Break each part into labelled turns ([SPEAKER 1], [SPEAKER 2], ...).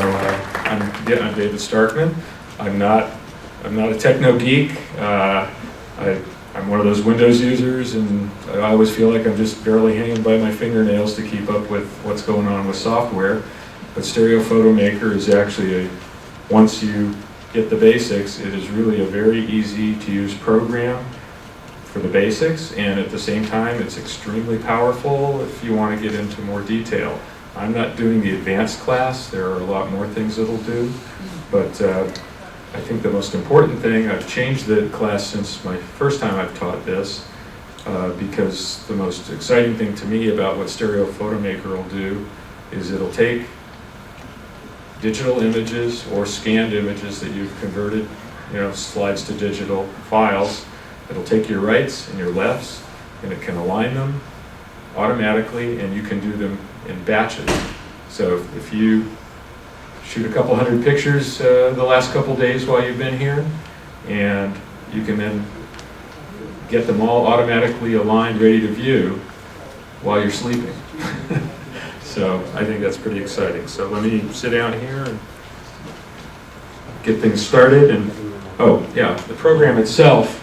[SPEAKER 1] I'm David Starkman. I'm not a techno geek. I'm one of those Windows users, and I always feel like I'm just barely hanging by my fingernails to keep up with what's going on with software. But StereoPhoto Maker is actually once you get the basics, it is really a very easy to use program for the basics, and at the same time it's extremely powerful if you want to get into more detail. I'm not doing the advanced class, there are a lot more things it'll do, but I think the most important thing, I've changed the class since my first time I've taught this, because the most exciting thing to me about what StereoPhoto Maker will do is it'll take digital images or scanned images that you've converted, slides to digital files. It'll take your rights and your lefts, and it can align them automatically, and you can do them in batches. So if you shoot a couple hundred pictures the last couple days while you've been here, and you can then get them all automatically aligned, ready to view while you're sleeping. So I think that's pretty exciting. So let me sit down here and get things started. And oh yeah, the program itself,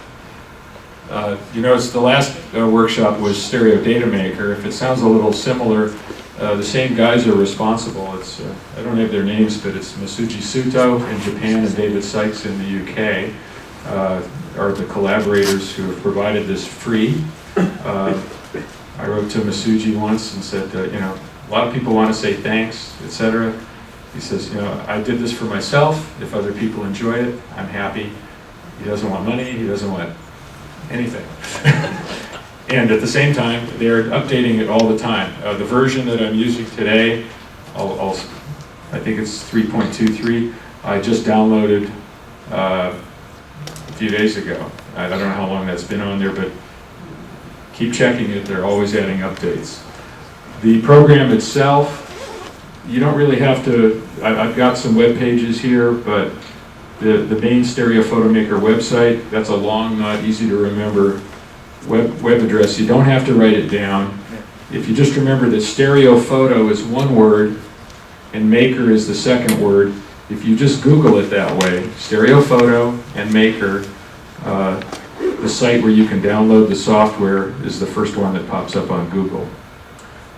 [SPEAKER 1] you notice the last workshop was Stereo Data Maker. If it sounds a little similar, the same guys are responsible. It's I don't have their names, but it's Masuji Suto in Japan and David Sykes in the UK are the collaborators who have provided this free. I wrote to Masuji once and said, a lot of people want to say thanks, etc. He says, I did this for myself. If other people enjoy it, I'm happy. He doesn't want money. He doesn't want anything. And at the same time, they're updating it all the time. The version that I'm using today, I think it's 3.23. I just downloaded a few days ago. I don't know how long that's been on there, but keep checking it. They're always adding updates. The program itself, you don't really have to, I've got some web pages here, but the main StereoPhoto Maker website, that's a long, not easy to remember web address. You don't have to write it down. If you just remember that StereoPhoto is one word and Maker is the second word, if you just Google it that way, StereoPhoto and Maker, the site where you can download the software is the first one that pops up on Google.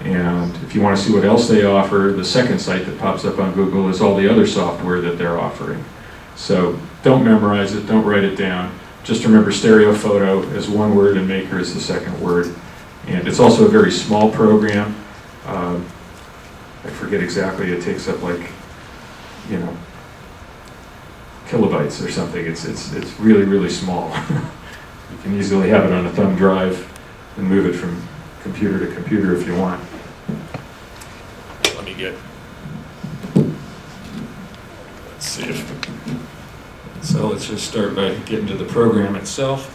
[SPEAKER 1] And if you want to see what else they offer, the second site that pops up on Google is all the other software that they're offering. So don't memorize it, don't write it down. Just remember StereoPhoto as one word and Maker is the second word. And it's also a very small program. I forget exactly, it takes up like, kilobytes or something. It's really, really small. You can easily have it on a thumb drive and move it from computer to computer if you want. Let me get, let's see if, so let's just start by getting to the program itself.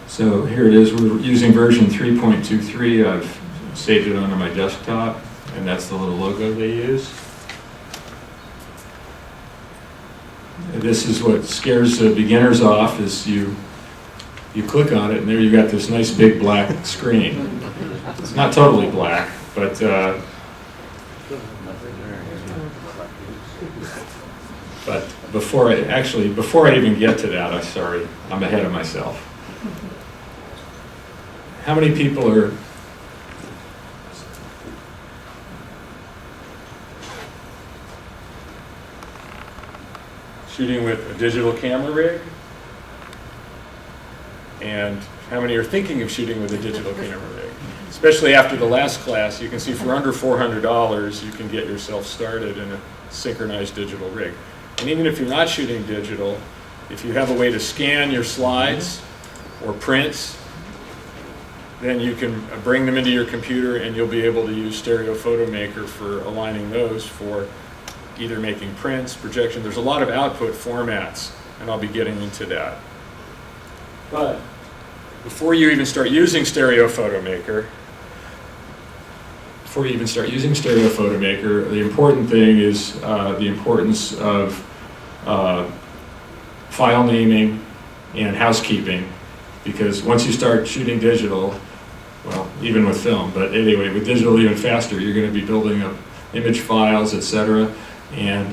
[SPEAKER 1] So here it is, we're using version 3.23. I've saved it onto my desktop, and that's the little logo they use. This is what scares beginners off, is you click on it and there you got this nice big black screen. It's not totally black, but before I even get to that, I'm ahead of myself. How many people are shooting with a digital camera rig? And how many are thinking of shooting with a digital camera rig? Especially after the last class, you can see for under $400, you can get yourself started in a synchronized digital rig. And even if you're not shooting digital, if you have a way to scan your slides or prints, then you can bring them into your computer and you'll be able to use StereoPhoto Maker for aligning those for either making prints, projection. There's a lot of output formats, and I'll be getting into that. But before you even start using StereoPhoto Maker, the important thing is the importance of file naming and housekeeping, because once you start shooting digital, well, even with film, but anyway, with digital even faster, you're going to be building up image files, etc. And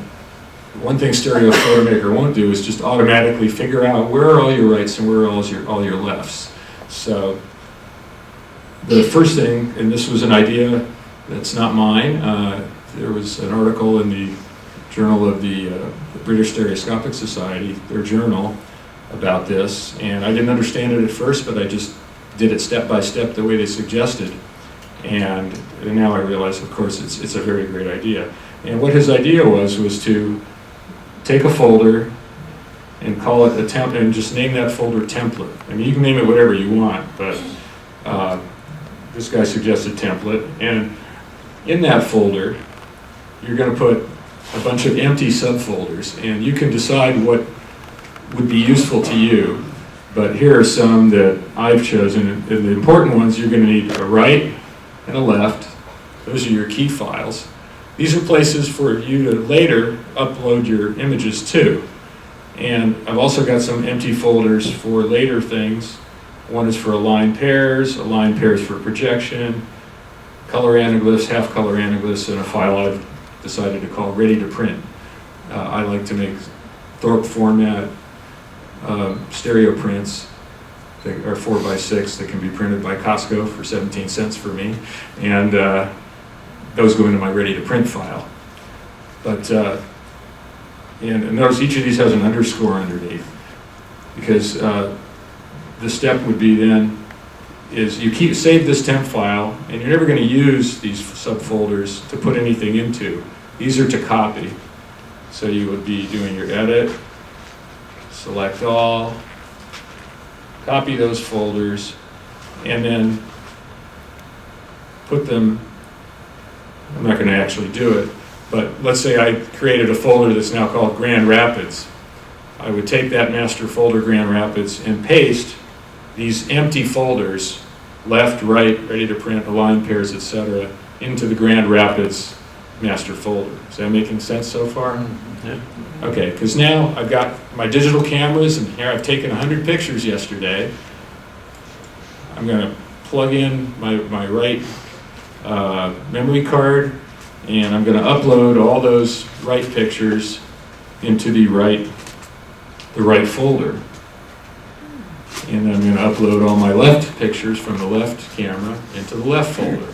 [SPEAKER 1] one thing StereoPhoto Maker won't do is just automatically figure out where are all your rights and where are all your lefts. So the first thing, and this was an idea that's not mine, there was an article in the Journal of the British Stereoscopic Society, their journal, about this, and I didn't understand it at first, but I just did it step by step the way they suggested, and now I realize, of course, it's a very great idea. And what his idea was to take a folder and call it a template, and just name that folder template. I mean, you can name it whatever you want, but this guy suggested template, and in that folder, you're going to put a bunch of empty subfolders, and you can decide what would be useful to you. But here are some that I've chosen, and the important ones, you're going to need a right and a left. Those are your key files. These are places for you to later upload your images to. And I've also got some empty folders for later things. One is for aligned pairs for projection, color anaglyphs, half color anaglyphs, and a file I've decided to call ready to print. I like to make Thorpe format stereo prints that are 4x6 that can be printed by Costco for 17 cents for me, and those go into my ready to print file. But and notice each of these has an underscore underneath, because the step would be then is you save this temp file, and you're never going to use these subfolders to put anything into. These are to copy. So you would be doing your edit, select all, copy those folders, and then put them, I'm not going to actually do it, but let's say I created a folder that's now called Grand Rapids. I would take that master folder, Grand Rapids, and paste these empty folders, left, right, ready to print, aligned pairs, etc., into the Grand Rapids master folder. Is that making sense so far?
[SPEAKER 2] Yeah.
[SPEAKER 1] Okay, because now I've got my digital cameras, and here I've taken 100 pictures yesterday. I'm going to plug in my right memory card, and I'm going to upload all those right pictures into the right folder. And I'm going to upload all my left pictures from the left camera into the left folder.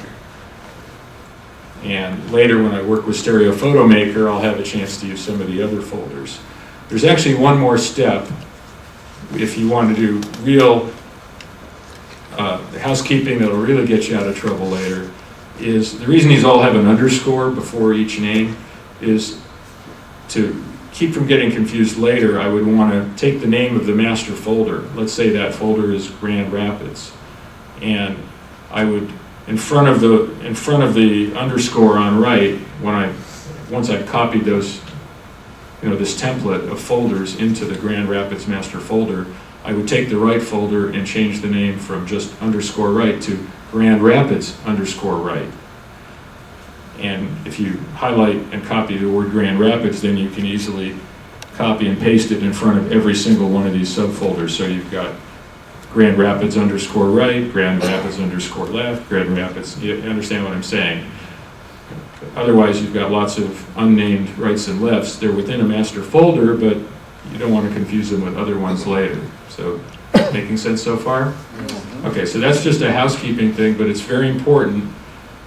[SPEAKER 1] And later, when I work with StereoPhoto Maker, I'll have a chance to use some of the other folders. There's actually one more step if you want to do real housekeeping that'll really get you out of trouble later. Is the reason these all have an underscore before each name is to keep from getting confused later. I would want to take the name of the master folder. Let's say that folder is Grand Rapids, and I would, in front of the underscore on right, once I've copied those, this template of folders into the Grand Rapids master folder, I would take the right folder and change the name from just underscore right to Grand Rapids underscore right. And if you highlight and copy the word Grand Rapids, then you can easily copy and paste it in front of every single one of these subfolders. So you've got Grand Rapids underscore right, Grand Rapids underscore left, Grand Rapids, you understand what I'm saying? Otherwise, you've got lots of unnamed rights and lefts. They're within a master folder, but you don't want to confuse them with other ones later. So, making sense so far? Okay, so that's just a housekeeping thing, but it's very important,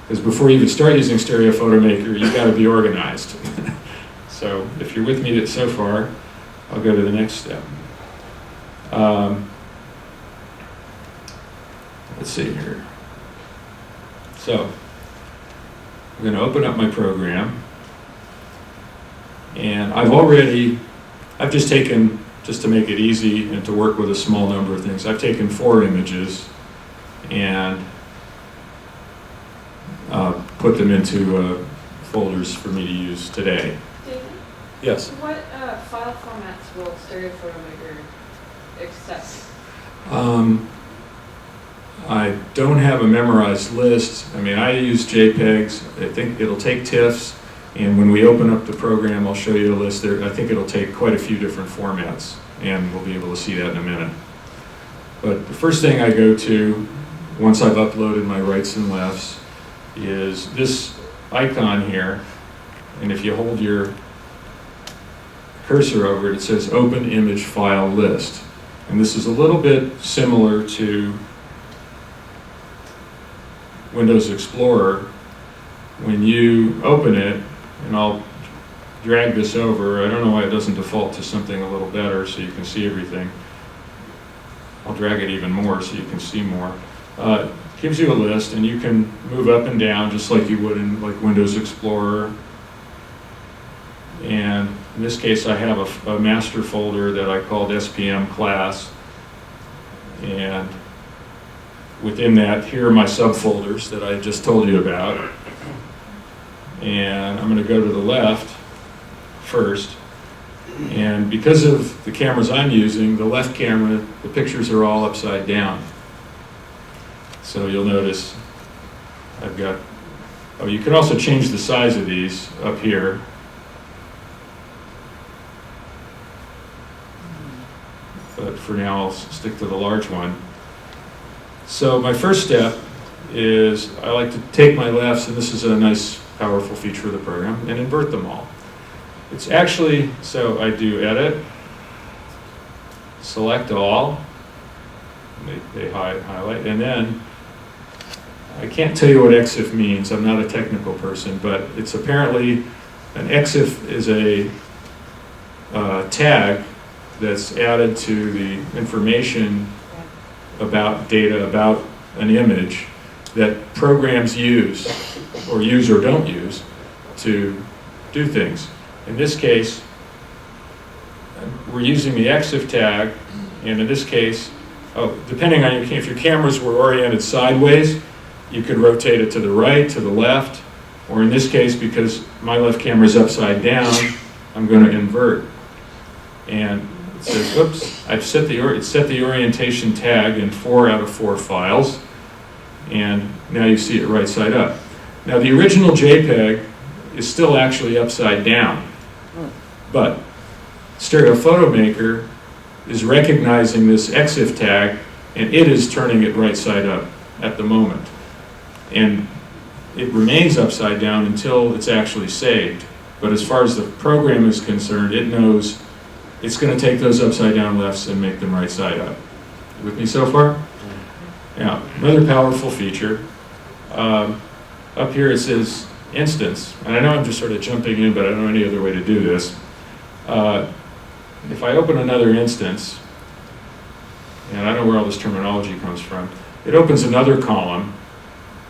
[SPEAKER 1] because before you even start using StereoPhoto Maker, you've got to be organized. So, if you're with me so far, I'll go to the next step. Let's see here. So, I'm going to open up my program, and I've just taken, just to make it easy and to work with a small number of things, I've taken 4 images and put them into folders for me to use today.
[SPEAKER 3] David?
[SPEAKER 1] Yes?
[SPEAKER 3] What file formats will StereoPhoto Maker accept?
[SPEAKER 1] I don't have a memorized list. I mean, I use JPEGs. I think it'll take TIFFs, and when we open up the program, I'll show you a list there. I think it'll take quite a few different formats, and we'll be able to see that in a minute. But the first thing I go to, once I've uploaded my rights and lefts, is this icon here. And if you hold your cursor over it, it says Open Image File List. And this is a little bit similar to Windows Explorer. When you open it, and I'll drag this over, I don't know why it doesn't default to something a little better so you can see everything. I'll drag it even more so you can see more. Gives you a list, and you can move up and down just like you would in like Windows Explorer. And in this case, I have a master folder that I called SPM class. And within that, here are my subfolders that I just told you about. And I'm going to go to the left first. And because of the cameras I'm using, the left camera, the pictures are all upside down. So you'll notice I've got, oh, you can also change the size of these up here. But for now, I'll stick to the large one. So my first step is I like to take my lefts, and this is a nice, powerful feature of the program, and invert them all. It's actually, so I do edit, select all, and they highlight, and then I can't tell you what EXIF means. I'm not a technical person, but it's apparently, an EXIF is a tag that's added to the information about data about an image that programs use or don't use to do things. In this case, we're using the EXIF tag, and in this case, depending on if your cameras were oriented sideways, you could rotate it to the right, to the left, or in this case, because my left camera is upside down, I'm going to invert. And it says, oops, I've set the orientation tag in 4 out of 4 files, and now you see it right side up. Now the original JPEG is still actually upside down, but StereoPhoto Maker is recognizing this EXIF tag, and it is turning it right side up at the moment. And it remains upside down until it's actually saved. But as far as the program is concerned, it knows it's going to take those upside down lefts and make them right side up. You with me so far? Now, another powerful feature. Up here it says instance. And I know I'm just sort of jumping in, but I don't know any other way to do this. If I open another instance, and I don't know where all this terminology comes from, it opens another column,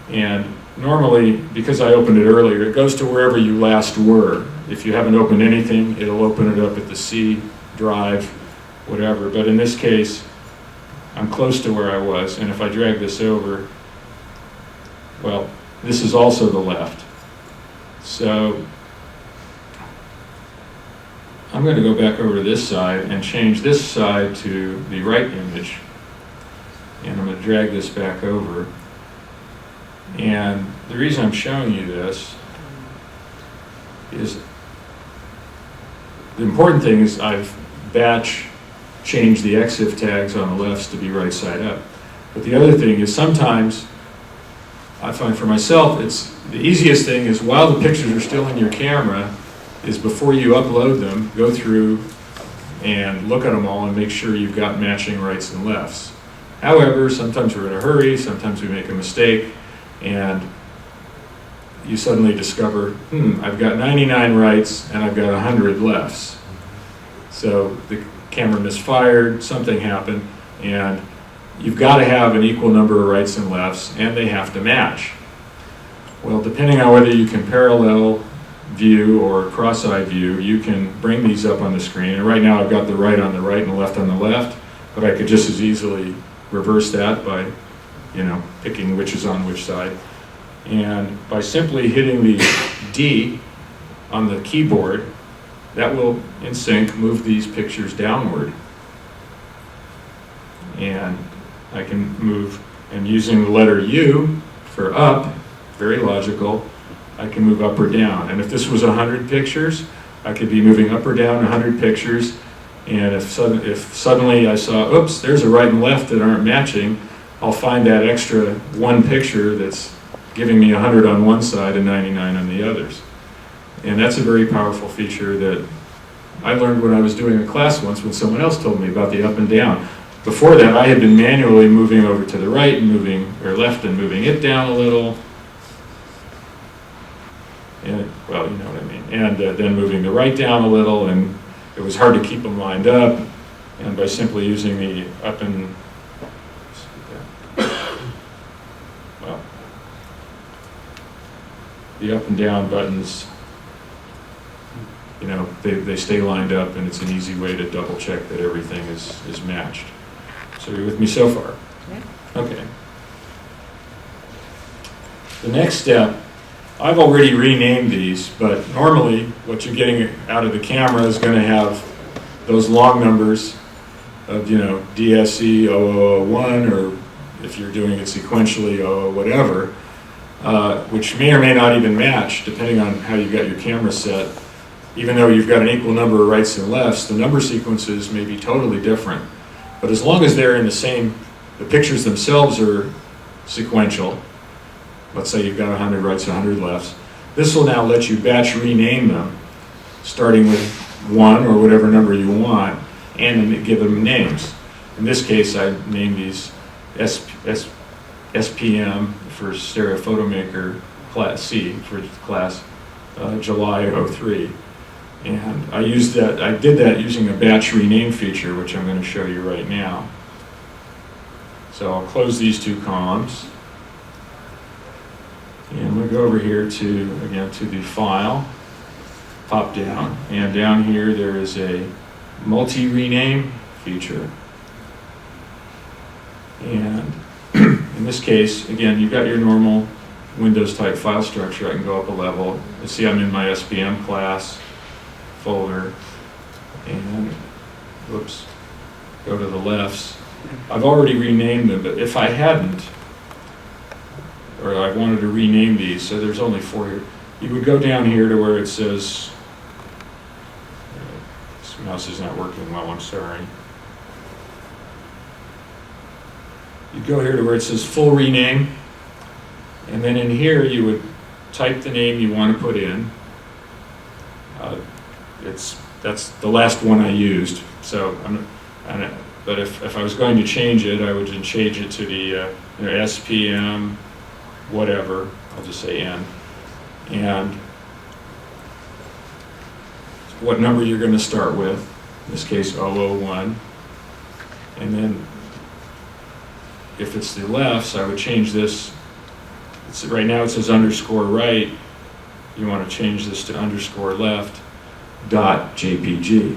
[SPEAKER 1] and normally, because I opened it earlier, it goes to wherever you last were. If you haven't opened anything, it'll open it up at the C drive, whatever. But in this case, I'm close to where I was, and if I drag this over, well, this is also the left. So I'm going to go back over to this side and change this side to the right image. And I'm going to drag this back over. And the reason I'm showing you this is the important thing is I've batch changed the EXIF tags on the lefts to be right side up. But the other thing is sometimes I find for myself, it's the easiest thing is while the pictures are still in your camera is before you upload them, go through and look at them all and make sure you've got matching rights and lefts. However, sometimes we're in a hurry, sometimes we make a mistake, and you suddenly discover, I've got 99 rights and I've got 100 lefts. So the camera misfired, something happened, and you've got to have an equal number of rights and lefts, and they have to match. Well, depending on whether you can parallel view or cross-eye view, you can bring these up on the screen. And right now I've got the right on the right and the left on the left, but I could just as easily reverse that by, picking which is on which side. And by simply hitting the D on the keyboard, that will, in sync, move these pictures downward. And I can move, and using the letter U for up, very logical, I can move up or down. And if this was 100 pictures, I could be moving up or down 100 pictures, And if suddenly I saw, oops, there's a right and left that aren't matching, I'll find that extra one picture that's giving me 100 on one side and 99 on the others. And that's a very powerful feature that I learned when I was doing a class once when someone else told me about the up and down. Before that, I had been manually moving over to the right and moving, or left and moving it down a little. And, well, you know what I mean. And then moving the right down a little, and it was hard to keep them lined up. And by simply using the up and, well, the up and down buttons, you know, they stay lined up, and it's an easy way to double check that everything is matched. So you're with me so far?
[SPEAKER 2] Yeah.
[SPEAKER 1] Okay. The next step, I've already renamed these, but normally what you're getting out of the camera is going to have those long numbers of, you know, DSC 0001, or if you're doing it sequentially, 00 whatever, which may or may not even match depending on how you got your camera set. Even though you've got an equal number of rights and lefts, the number sequences may be totally different. But as long as they're in the same, the pictures themselves are sequential. Let's say you've got 100 rights and 100 lefts. This will now let you batch rename them, starting with 1 or whatever number you want, and then give them names. In this case, I named these SPM for StereoPhoto Maker Class C for class July 03. And I did that using a batch rename feature, which I'm going to show you right now. So I'll close these two columns. And we'll go over here to, again, to the file, pop down. And down here there is a multi-rename feature. And in this case, again, you've got your normal Windows type file structure. I can go up a level. You see I'm in my SPM class folder, and whoops, go to the lefts. I've already renamed them, but if I hadn't, or I wanted to rename these, so there's only 4 here, you would go down here to where it says, this mouse is not working well, I'm sorry. You'd go here to where it says full rename, and then in here you would type the name you want to put in. That's the last one I used. So, but if I was going to change it, I would just change it to the SPM, whatever. I'll just say N, and what number you're going to start with. In this case, 001, and then if it's the lefts, I would change this. Right now it says underscore right. You want to change this to underscore left. .jpg.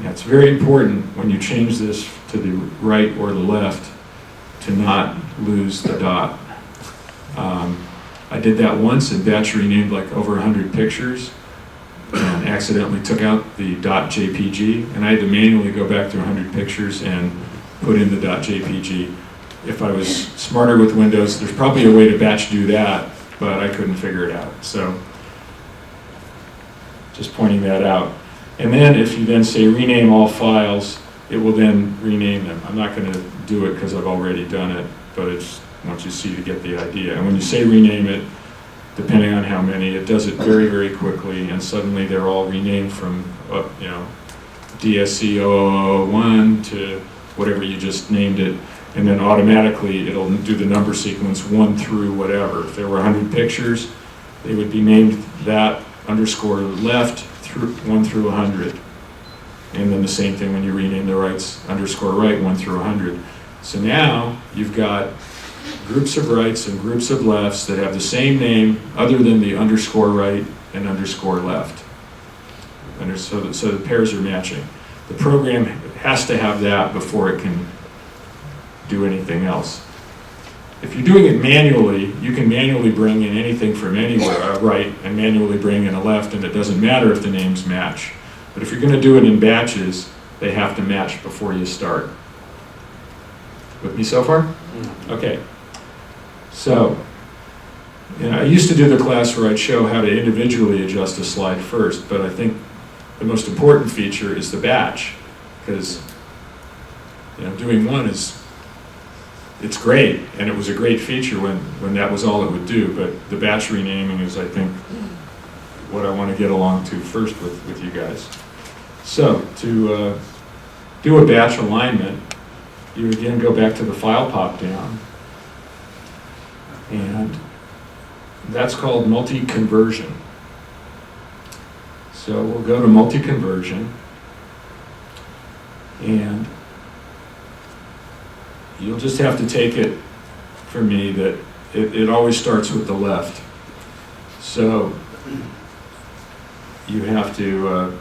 [SPEAKER 1] Now it's very important when you change this to the right or the left to not lose the dot. I did that once and batch renamed like over 100 pictures and accidentally took out the .jpg, and I had to manually go back to 100 pictures and put in the .jpg. If I was smarter with Windows, there's probably a way to batch do that, but I couldn't figure it out. So just pointing that out. And then if you then say rename all files, it will then rename them. I'm not going to do it because I've already done it, but it's want you to see to get the idea. And when you say rename it, depending on how many, it does it very, very quickly, and suddenly they're all renamed from you know, DSC 0001 to whatever you just named it, and then automatically it'll do the number sequence 1 through whatever. If there were 100 pictures, they would be named that underscore left through 1 through 100. And then the same thing when you rename the rights, underscore right 1 through 100. So now you've got groups of rights and groups of lefts that have the same name other than the underscore right and underscore left. And so the pairs are matching. The program has to have that before it can do anything else. If you're doing it manually, you can manually bring in anything from anywhere, a right, and manually bring in a left, and it doesn't matter if the names match. But if you're going to do it in batches, they have to match before you start. With me so far? Okay. So, you know, I used to do the class where I'd show how to individually adjust a slide first, but I think the most important feature is the batch. because doing one it's great, and it was a great feature when that was all it would do, but the batch renaming is, I think, what I want to get along to first with you guys. So, to do a batch alignment, you again go back to the file pop down, and that's called multi-conversion. So we'll go to multi-conversion, and you'll just have to take it from me that it always starts with the left. So you have to,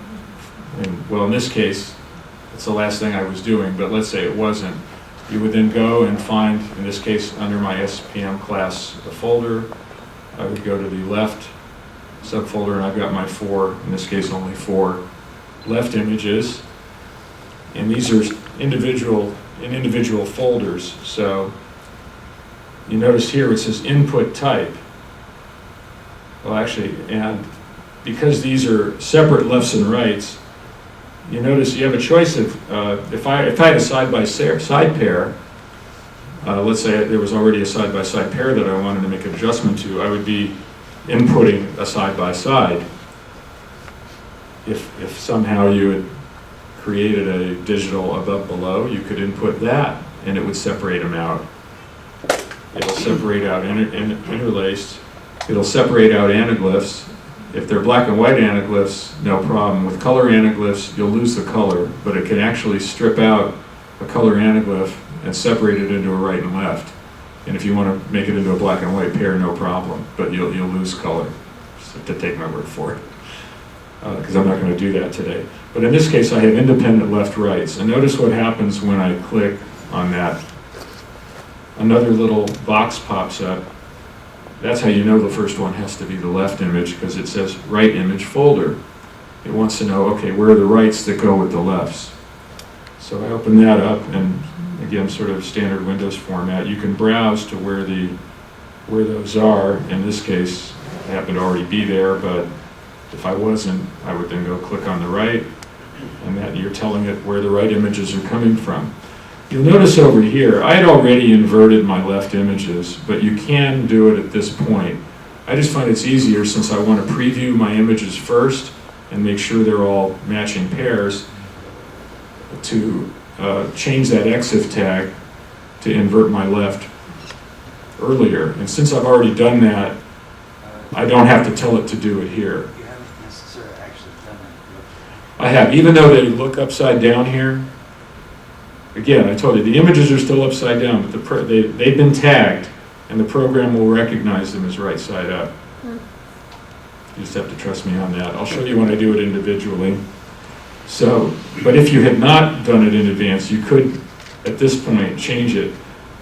[SPEAKER 1] well, in this case, it's the last thing I was doing, but let's say it wasn't. You would then go and find, in this case, under my SPM class folder, I would go to the left subfolder, and I've got my in this case, only 4 left images. And these are in individual folders. So you notice here it says input type. Well, actually, and because these are separate lefts and rights, you notice you have a choice of, if I had a side-by-side pair, let's say there was already a side-by-side pair that I wanted to make an adjustment to, I would be inputting a side-by-side. If somehow you had created a digital above-below, you could input that, and it would separate them out. It'll separate out interlaced. It'll separate out anaglyphs. If they're black and white anaglyphs, no problem. With color anaglyphs, you'll lose the color, but it can actually strip out a color anaglyph and separate it into a right and left. And if you want to make it into a black and white pair, no problem, but you'll lose color. Just have to take my word for it, because I'm not going to do that today. But in this case, I have independent left-rights. And notice what happens when I click on that. Another little box pops up. That's how you know the first one has to be the left image, because it says right image folder. It wants to know, okay, where are the rights that go with the lefts? So I open that up, and again, sort of standard Windows format. You can browse to where those are. In this case, I happen to already be there, but if I wasn't, I would then go click on the right, and that you're telling it where the right images are coming from. You'll notice over here, I had already inverted my left images, but you can do it at this point. I just find it's easier, since I want to preview my images first and make sure they're all matching pairs, to change that EXIF tag to invert my left earlier. And since I've already done that, I don't have to tell it to do it here.
[SPEAKER 2] You haven't necessarily actually done it.
[SPEAKER 1] I have, even though they look upside down here. Again, I told you, the images are still upside down, but they've been tagged, and the program will recognize them as right side up. You just have to trust me on that. I'll show you when I do it individually. So, but if you had not done it in advance, you could, at this point, change it.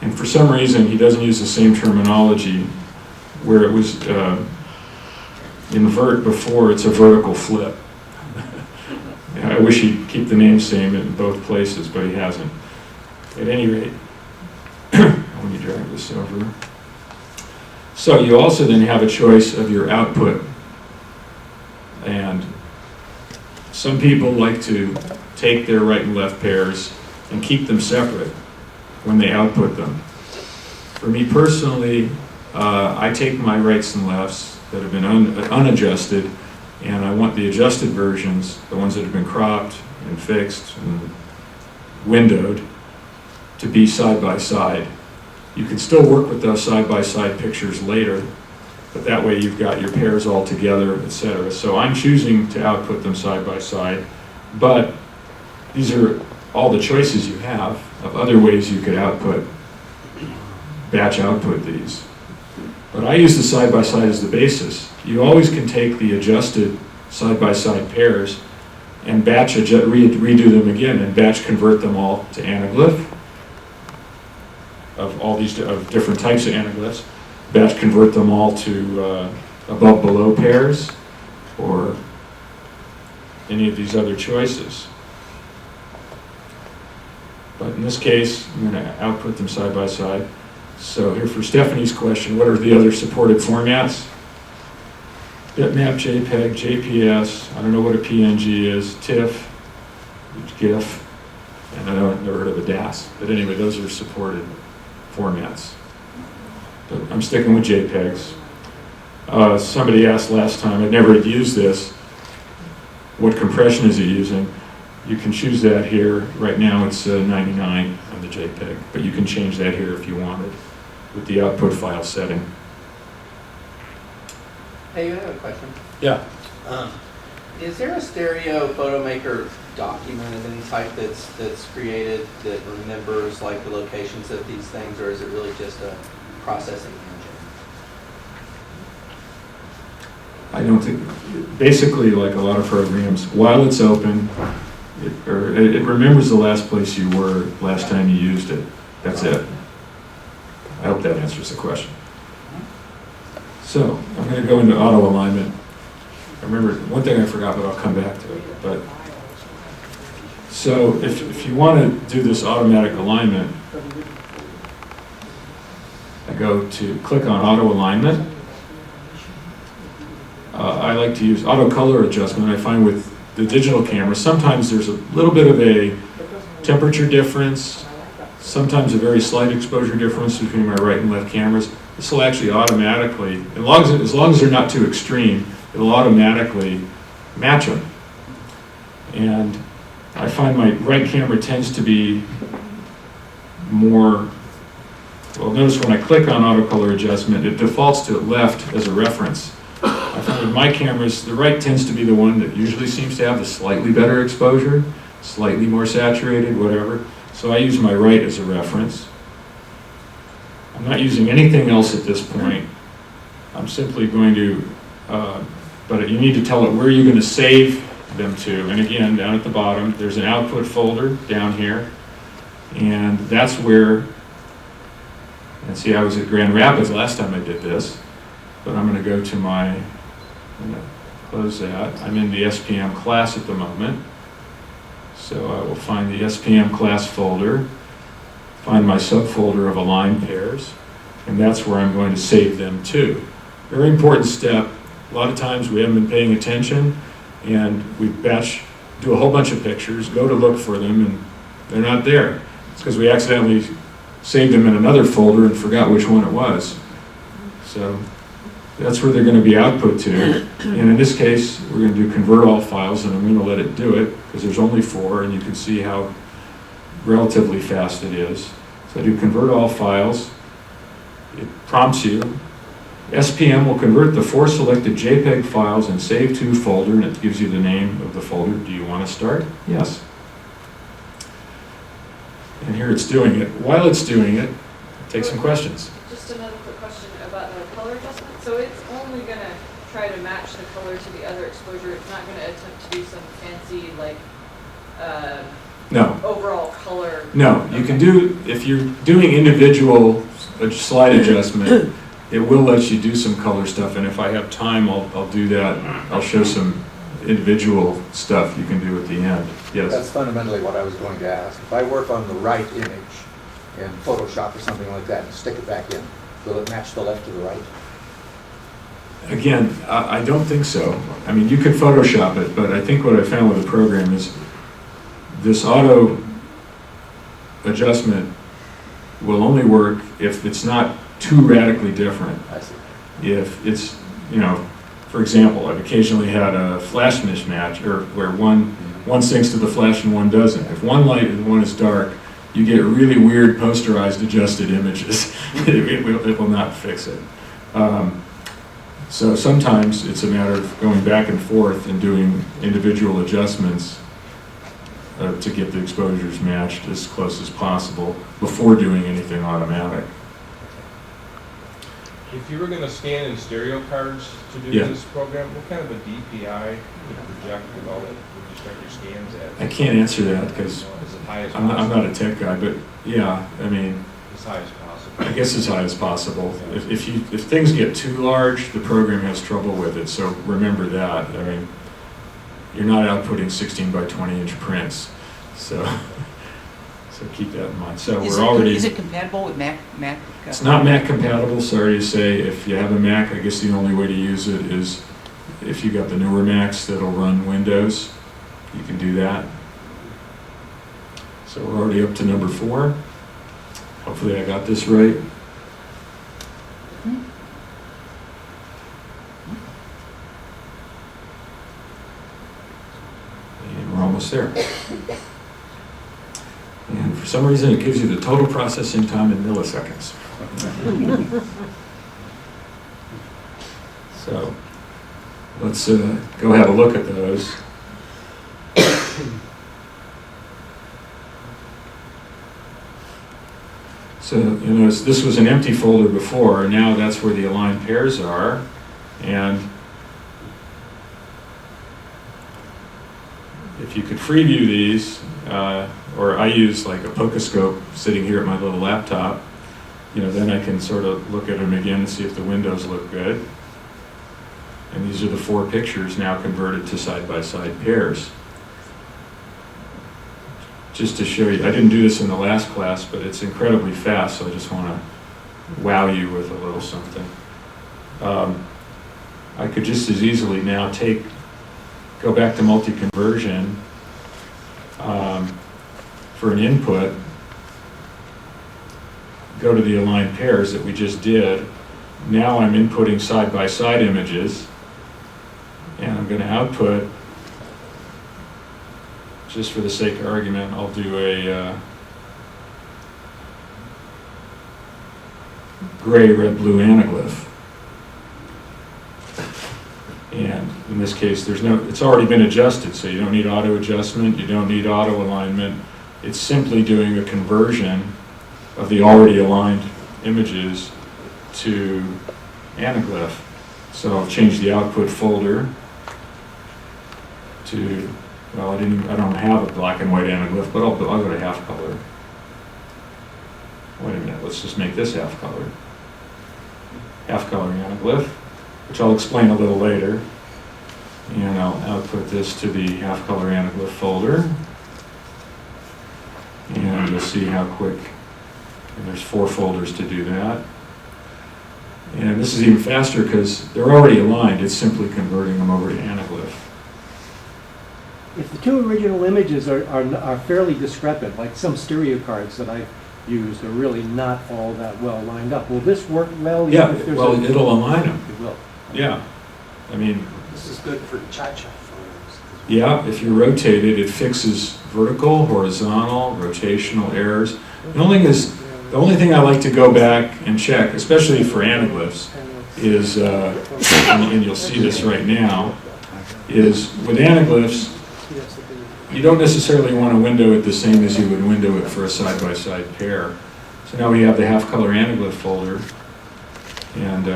[SPEAKER 1] And for some reason, he doesn't use the same terminology. Where it was invert before, it's a vertical flip. I wish he'd keep the name same in both places, but he hasn't. At any rate, let me drag this over. So you also then have a choice of your output. And some people like to take their right and left pairs and keep them separate when they output them. For me personally, I take my rights and lefts that have been unadjusted, and I want the adjusted versions, the ones that have been cropped and fixed and windowed, to be side by side. You can still work with those side by side pictures later, but that way you've got your pairs all together, etc. So I'm choosing to output them side by side, but these are all the choices you have of other ways you could batch output these. But I use the side by side as the basis. You always can take the adjusted side by side pairs and batch redo them again, and batch convert them all to anaglyph of all these of different types of anaglyphs. Batch convert them all to above-below pairs, or any of these other choices. But in this case, I'm going to output them side by side. So here for Stephanie's question, what are the other supported formats? Bitmap, JPEG, JPS, I don't know what a PNG is, TIFF, GIF, And I don't never heard of a DAS, but anyway, those are supported formats. But I'm sticking with JPEGs. Somebody asked last time, I'd never used this, what compression is it using? You can choose that here. Right now it's 99 on the JPEG, but you can change that here if you wanted with the output file setting.
[SPEAKER 4] Hey, you have a question?
[SPEAKER 1] Yeah.
[SPEAKER 4] Is there a StereoPhoto Maker document of any type that's created that remembers like the locations of these things, or is it really just a processing engine?
[SPEAKER 1] I don't think, basically like a lot of programs, while it's open, it remembers the last place you were last time you used it. That's it. I hope that answers the question. So I'm going to go into auto alignment. I remember one thing I forgot, but I'll come back to it. But so if you want to do this automatic alignment, I go to click on auto alignment. I like to use auto color adjustment. I find with the digital camera, sometimes there's a little bit of a temperature difference, sometimes a very slight exposure difference between my right and left cameras. This will actually automatically, as long as they're not too extreme, it'll automatically match them. And I find my right camera tends to be more, well, notice when I click on auto color adjustment, it defaults to left as a reference. I find with my cameras, the right tends to be the one that usually seems to have the slightly better exposure, slightly more saturated, whatever. So I use my right as a reference. I'm not using anything else at this point. I'm simply going to, but you need to tell it where you're going to save them to. And again, down at the bottom, there's an output folder down here. And that's where, and see, I was at Grand Rapids last time I did this, but I'm going to go to my, I'm going to close that. I'm in the SPM class at the moment. So I will find the SPM class folder, find my subfolder of aligned pairs, and that's where I'm going to save them to. Very important step. A lot of times we haven't been paying attention, and we do a whole bunch of pictures, go to look for them, and they're not there. It's because we accidentally saved them in another folder and forgot which one it was. So that's where they're going to be output to. And in this case, we're going to do convert all files, and I'm going to let it do it, because there's only 4, and you can see how relatively fast it is. So I do convert all files. It prompts you. SPM will convert the 4 selected JPEG files and save to folder, and it gives you the name of the folder. Do you want to start? Yes. And here it's doing it. While it's doing it, take some questions.
[SPEAKER 3] Just another quick question about the color adjustment. So it's only going to try to match the color to the other exposure. It's not going to attempt to do some fancy, like,
[SPEAKER 1] No.
[SPEAKER 3] overall color.
[SPEAKER 1] No, you can do, if you're doing individual slide adjustment, it will let you do some color stuff, and if I have time, I'll do that. I'll show some individual stuff you can do at the end. Yes?
[SPEAKER 5] That's fundamentally what I was going to ask. If I work on the right image in Photoshop or something like that and stick it back in, will it match the left to the right?
[SPEAKER 1] Again, I don't think so. I mean, you could Photoshop it, but I think what I found with the program is this auto adjustment will only work if it's not too radically different.
[SPEAKER 5] I see.
[SPEAKER 1] If it's, for example, I've occasionally had a flash mismatch, or where one syncs to the flash and one doesn't. If one light and one is dark, you get really weird posterized adjusted images. It will not fix it. So sometimes it's a matter of going back and forth and doing individual adjustments to get the exposures matched as close as possible before doing anything automatic.
[SPEAKER 6] If you were going to scan in stereo cards to do this program, what kind of a DPI would you project with all that? Would you start your scans at?
[SPEAKER 1] I can't answer that because I'm not a tech guy, but yeah, I mean,
[SPEAKER 6] as high as possible.
[SPEAKER 1] I guess as high as possible. If things get too large, the program has trouble with it. So remember that. I mean, you're not outputting 16 by 20 inch prints, so keep that in mind. So
[SPEAKER 7] Is it compatible with Mac?
[SPEAKER 1] It's not Mac compatible, sorry to say. If you have a Mac, I guess the only way to use it is if you got the newer Macs that'll run Windows, you can do that. So we're already up to number 4. Hopefully I got this right. And we're almost there. And for some reason, it gives you the total processing time in milliseconds. So let's go have a look at those. So you notice this was an empty folder before, now that's where the aligned pairs are. And if you could preview these, or I use like a Pocoscope sitting here at my little laptop, then I can sort of look at them again and see if the windows look good. And these are the 4 pictures now converted to side-by-side pairs. Just to show you, I didn't do this in the last class, but it's incredibly fast, so I just want to wow you with a little something. I could just as easily now go back to multi-conversion for an input, go to the aligned pairs that we just did. Now I'm inputting side-by-side images, and I'm going to output, just for the sake of argument, I'll do a gray, red, blue anaglyph. And in this case, it's already been adjusted, so you don't need auto adjustment, you don't need auto alignment. It's simply doing a conversion of the already aligned images to anaglyph. So I'll change the output folder to, well, I don't have a black and white anaglyph, but I'll go to half color. Wait a minute, let's just make this half color. Half color anaglyph, which I'll explain a little later. And I'll output this to the half color anaglyph folder. And you'll see how quick, and there's 4 folders to do that. And this is even faster because they're already aligned, it's simply converting them over to anaglyph.
[SPEAKER 8] If the 2 original images are fairly discrepant, like some stereo cards that I've used are really not all that well lined up, will this work well?
[SPEAKER 1] Yeah,
[SPEAKER 8] if there's
[SPEAKER 1] well, it'll align them.
[SPEAKER 8] It will.
[SPEAKER 1] Yeah, I mean,
[SPEAKER 2] This is good for cha-cha photos.
[SPEAKER 1] yeah, if you rotate it, it fixes vertical, horizontal, rotational errors. The only thing I like to go back and check, especially for anaglyphs, is, and you'll see this right now, is with anaglyphs, you don't necessarily want to window it the same as you would window it for a side-by-side pair. So now we have the half-color anaglyph folder, and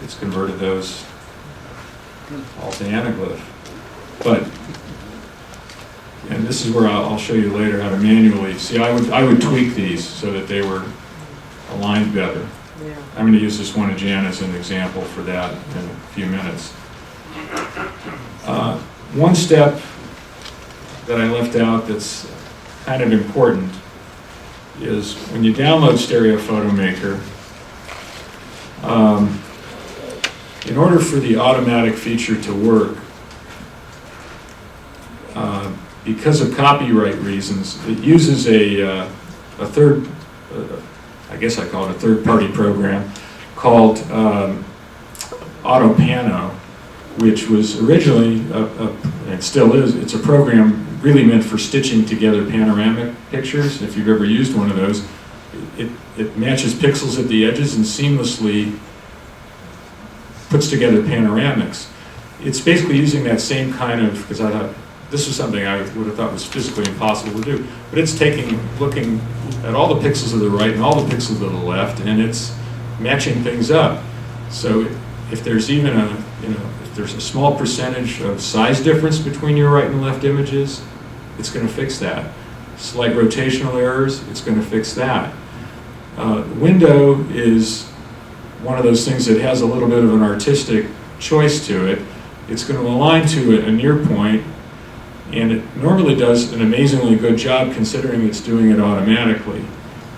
[SPEAKER 1] it's converted those all to anaglyph. But, and this is where I'll show you later how to manually, see, I would tweak these so that they were aligned better. I'm going to use this one again as an example for that in a few minutes. One step that I left out that's kind of important is when you download StereoPhoto Maker, in order for the automatic feature to work, because of copyright reasons, it uses a third, I guess I call it a third-party program called AutoPano, which was originally, and still is, it's a program really meant for stitching together panoramic pictures. If you've ever used one of those, it matches pixels at the edges and seamlessly puts together panoramics. It's basically using that same kind of, because I thought this was something I would have thought was physically impossible to do, but it's looking at all the pixels of the right and all the pixels of the left, and it's matching things up. So if there's even if there's a small percentage of size difference between your right and left images, it's going to fix that. Slight rotational errors, it's going to fix that. Window is one of those things that has a little bit of an artistic choice to it. It's going to align to a near point, and it normally does an amazingly good job considering it's doing it automatically.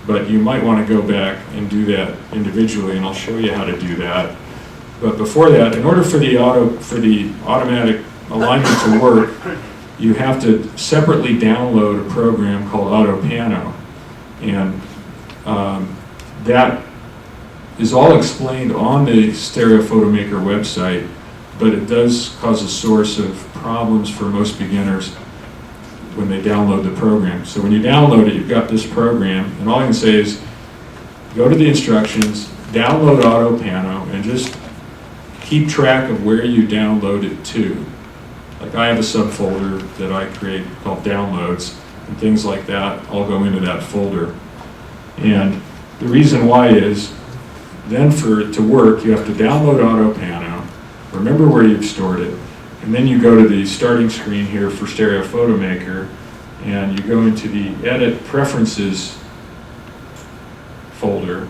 [SPEAKER 1] But you might want to go back and do that individually, and I'll show you how to do that. But before that, in order for the automatic alignment to work, you have to separately download a program called AutoPano, and that is all explained on the StereoPhoto Maker website, but it does cause a source of problems for most beginners when they download the program. So when you download it, you've got this program, and all I can say is go to the instructions, download AutoPano, and just keep track of where you download it to. Like I have a subfolder that I create called downloads, and things like that all go into that folder. And the reason why is, then for it to work, you have to download AutoPano, remember where you've stored it, and then you go to the starting screen here for StereoPhoto Maker, and you go into the Edit Preferences folder,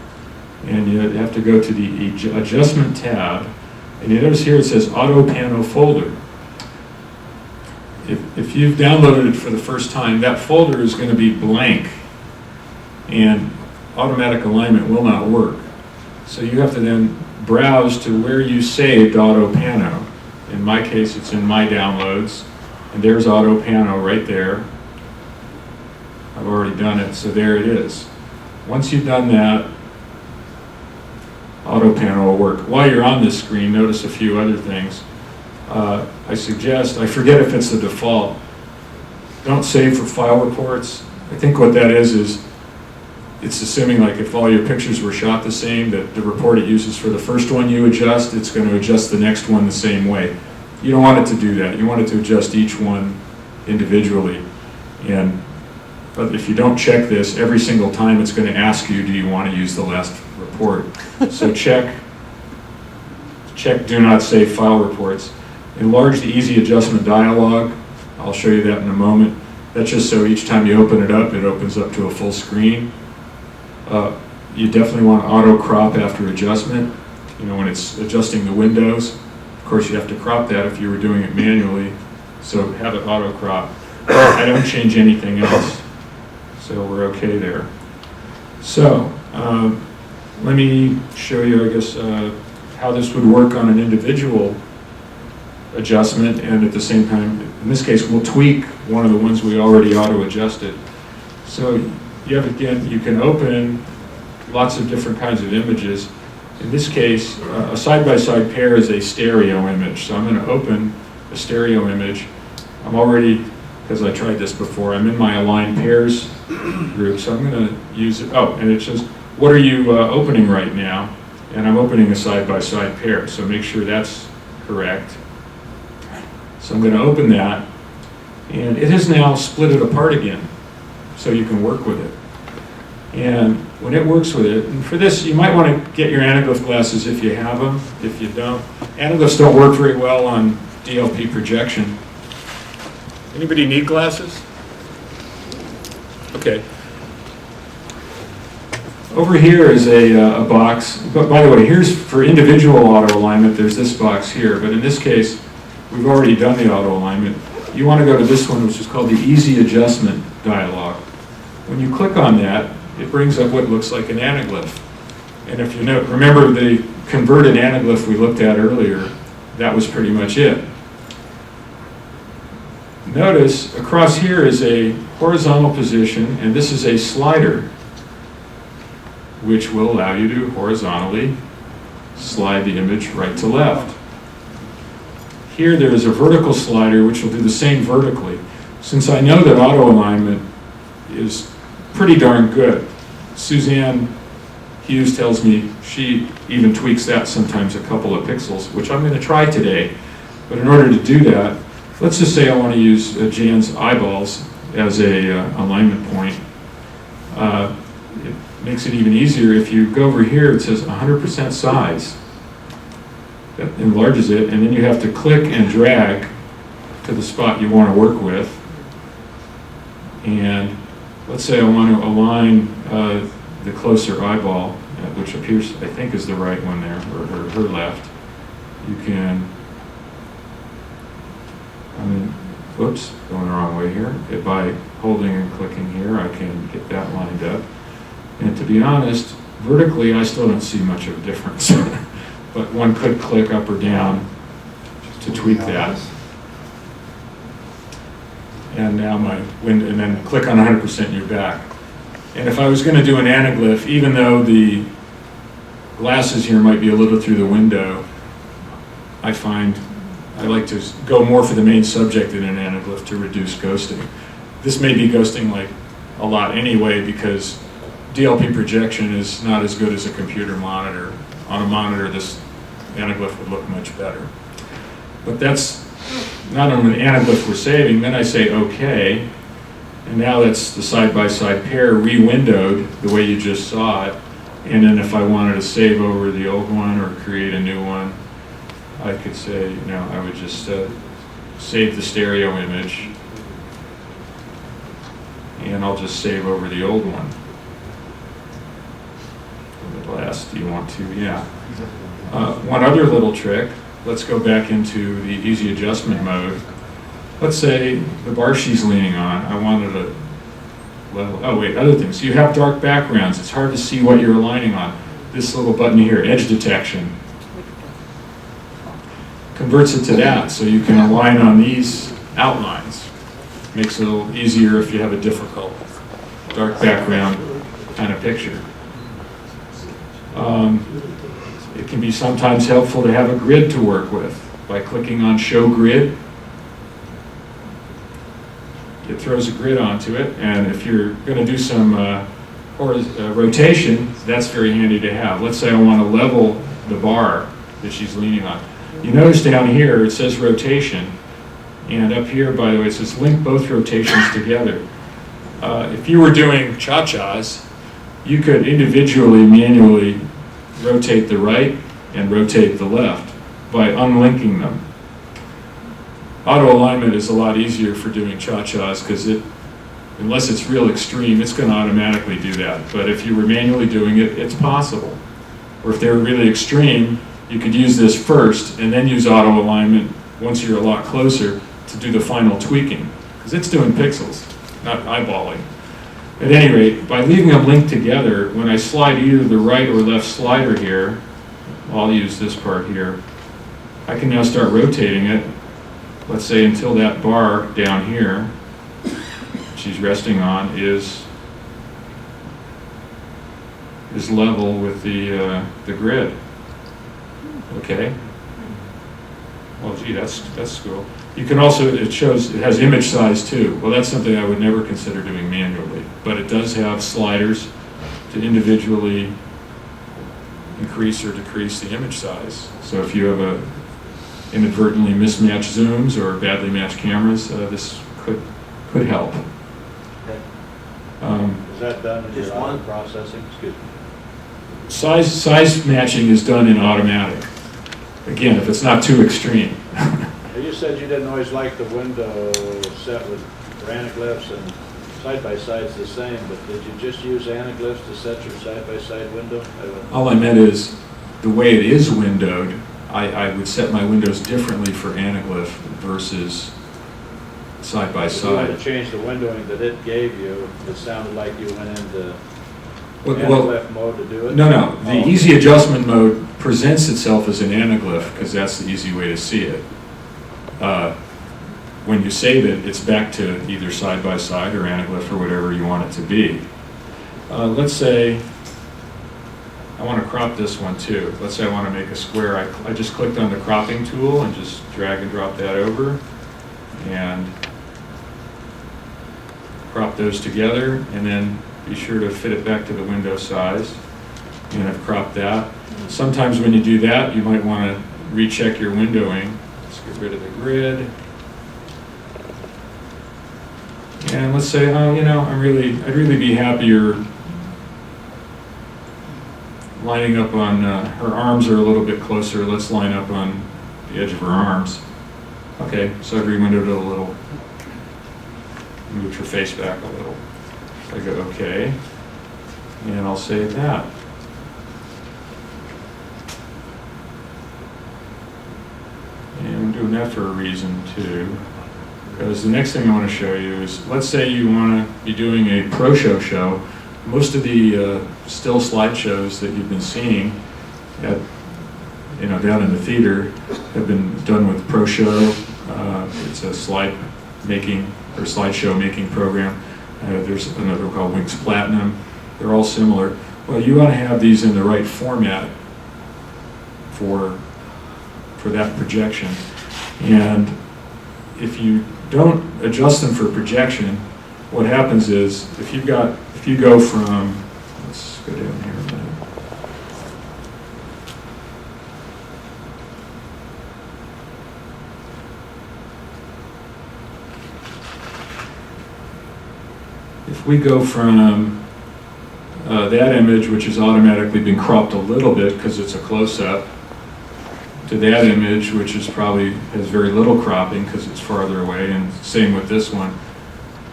[SPEAKER 1] and you have to go to the Adjustment tab, and you notice here it says AutoPano folder. If you've downloaded it for the first time, that folder is going to be blank, and automatic alignment will not work. So you have to then browse to where you saved AutoPano. In my case, it's in My Downloads, and there's AutoPano right there. I've already done it, so there it is. Once you've done that, AutoPano will work. While you're on this screen, notice a few other things. I suggest, I forget if it's the default, don't save for file reports. I think what that is it's assuming like if all your pictures were shot the same, that the report it uses for the first one you adjust, it's going to adjust the next one the same way. You don't want it to do that. You want it to adjust each one individually. But if you don't check this, every single time it's going to ask you, do you want to use the last report? So check do not save file reports. Enlarge the easy adjustment dialog. I'll show you that in a moment. That's just so each time you open it opens up to a full screen. You definitely want auto crop after adjustment. You know, when it's adjusting the windows, of course you have to crop that if you were doing it manually. So have it auto crop. I don't change anything else. So we're okay there. So let me show you, I guess, how this would work on an individual adjustment, and at the same time, in this case, we'll tweak one of the ones we already auto-adjusted. So you have, again, you can open lots of different kinds of images. In this case, a side-by-side pair is a stereo image. So I'm going to open a stereo image. I'm already, because I tried this before, I'm in my Align Pairs group, so I'm going to use it. Oh, and it says, what are you opening right now? And I'm opening a side-by-side pair, so make sure that's correct. So I'm going to open that, and it has now split it apart again, so you can work with it. And when it works with it, and for this you might want to get your anaglyph glasses if you have them. If you don't, anaglyphs don't work very well on DLP projection. Anybody need glasses? Okay. Over here is a box, but by the way, here's for individual auto alignment, there's this box here, but in this case, we've already done the auto alignment. You want to go to this one, which is called the Easy Adjustment dialog. When you click on that, it brings up what looks like an anaglyph. And if you note, remember the converted anaglyph we looked at earlier, that was pretty much it. Notice across here is a horizontal position, and this is a slider, which will allow you to horizontally slide the image right to left. Here there is a vertical slider which will do the same vertically. Since I know that auto alignment is pretty darn good, Suzanne Hughes tells me she even tweaks that sometimes a couple of pixels, which I'm going to try today. But in order to do that, let's just say I want to use Jan's eyeballs as a alignment point. It makes it even easier if you go over here, it says 100% size. That enlarges it, and then you have to click and drag to the spot you want to work with. And let's say I want to align the closer eyeball, which appears, I think, is the right one there, or her left. You can, whoops, going the wrong way here. By holding and clicking here, I can get that lined up. And to be honest, vertically, I still don't see much of a difference. But one could click up or down to tweak that. And now my window, and then click on 100% and you're back. And if I was going to do an anaglyph, even though the glasses here might be a little through the window, I find I like to go more for the main subject in an anaglyph to reduce ghosting. This may be ghosting like a lot anyway because DLP projection is not as good as a computer monitor. On a monitor, this anaglyph would look much better. But that's not on an anaglyph we're saving. Then I say OK, and now that's the side-by-side pair re-windowed the way you just saw it. And then if I wanted to save over the old one or create a new one, I could say, I would just save the stereo image, and I'll just save over the old one. The glass, do you want to? Yeah. One other little trick, let's go back into the easy adjustment mode. Let's say the bar she's leaning on, I wanted to level, other things. You have dark backgrounds, it's hard to see what you're aligning on. This little button here, edge detection, converts it to that, so you can align on these outlines. Makes it a little easier if you have a difficult dark background kind of picture. It can be sometimes helpful to have a grid to work with. By clicking on Show Grid, it throws a grid onto it, and if you're going to do some rotation, that's very handy to have. Let's say I want to level the bar that she's leaning on. You notice down here it says rotation, and up here, by the way, it says link both rotations together. If you were doing cha-chas, you could individually, manually rotate the right and rotate the left by unlinking them. Auto alignment is a lot easier for doing cha-chas because unless it's real extreme, it's going to automatically do that. But if you were manually doing it, it's possible. Or if they were really extreme, you could use this first and then use auto alignment once you're a lot closer to do the final tweaking, because it's doing pixels, not eyeballing. At any rate, by leaving them linked together, when I slide either the right or left slider here, I'll use this part here, I can now start rotating it, let's say until that bar down here she's resting on is level with the grid. Okay. Well, gee, that's cool. You can also, it has image size too. Well, that's something I would never consider doing manually, but it does have sliders to individually increase or decrease the image size. So if you have inadvertently mismatched zooms or badly matched cameras, this could help.
[SPEAKER 9] Is that done in
[SPEAKER 2] Just
[SPEAKER 9] your auto
[SPEAKER 2] one?
[SPEAKER 9] processing? Excuse me.
[SPEAKER 1] Size matching is done in automatic. Again, if it's not too extreme.
[SPEAKER 9] You said you didn't always like the window set with anaglyphs and side-by-sides the same, but did you just use anaglyphs to set your side-by-side window?
[SPEAKER 1] All I meant is, the way it is windowed, I would set my windows differently for anaglyph versus side by
[SPEAKER 9] If you wanted
[SPEAKER 1] side.
[SPEAKER 9] to change the windowing that it gave you, it sounded like you went into
[SPEAKER 1] Well,
[SPEAKER 9] anaglyph mode to do it?
[SPEAKER 1] no, the
[SPEAKER 9] Oh.
[SPEAKER 1] easy adjustment mode presents itself as an anaglyph because that's the easy way to see it. When you save it, it's back to either side by side or anaglyph or whatever you want it to be. Let's say I want to crop this one too. Let's say I want to make a square. I just clicked on the cropping tool and just drag and drop that over and crop those together, and then be sure to fit it back to the window size. And I've cropped that. Sometimes when you do that, you might want to recheck your windowing. Let's get rid of the grid. And let's say, oh, I'd really be happier lining up on, her arms are a little bit closer. Let's line up on the edge of her arms. Okay, so I've re-windowed it a little. Moved her face back a little. I go, okay. And I'll save that. And I'm doing that for a reason too. Because the next thing I want to show you is, let's say you want to be doing a pro show. Most of the still slideshows that you've been seeing at, down in the theater have been done with pro show. It's a slide making or slideshow making program. There's another called Wix Platinum. They're all similar. Well, you ought to have these in the right format for that projection. And if you don't adjust them for projection, what happens is if you go from, let's go down here a minute. If we go from that image, which has automatically been cropped a little bit because it's a close-up, to that image, which is probably has very little cropping because it's farther away, and same with this one.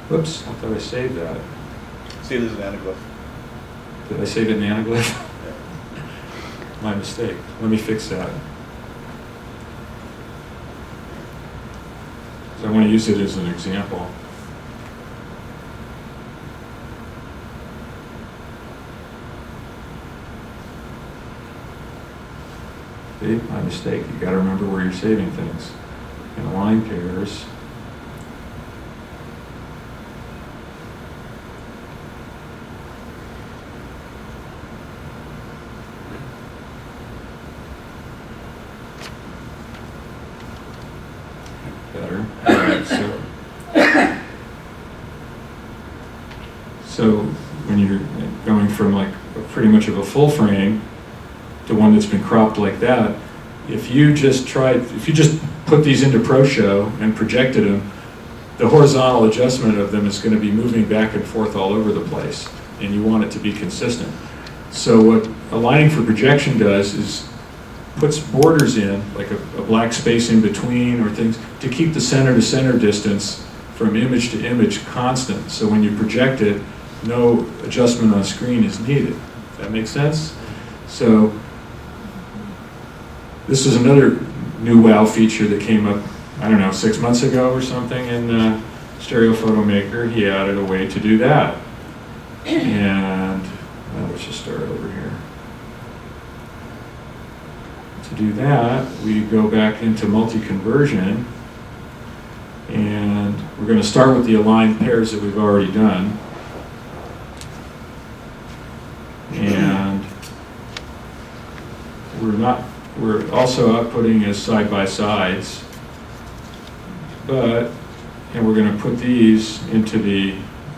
[SPEAKER 1] Whoops, I thought I saved that.
[SPEAKER 10] See it as an anaglyph.
[SPEAKER 1] Did I save it in anaglyph? My mistake. Let me fix that. So I want to use it as an example. See, my mistake. You got to remember where you're saving things. And align pairs. Better. All right, so when you're going from like pretty much of a full frame to one that's been cropped like that, if you just put these into ProShow and projected them, the horizontal adjustment of them is going to be moving back and forth all over the place, and you want it to be consistent. So what aligning for projection does is puts borders in, like a black space in between or things, to keep the center to center distance from image to image constant. So when you project it, no adjustment on screen is needed. Does that make sense? So this is another new WoW feature that came up, I don't know, 6 months ago or something in StereoPhoto Maker. He added a way to do that. And let's just start over here. To do that, we go back into multi-conversion, and we're going to start with the aligned pairs that we've already done. And we're also outputting as side-by-sides, and we're going to put these into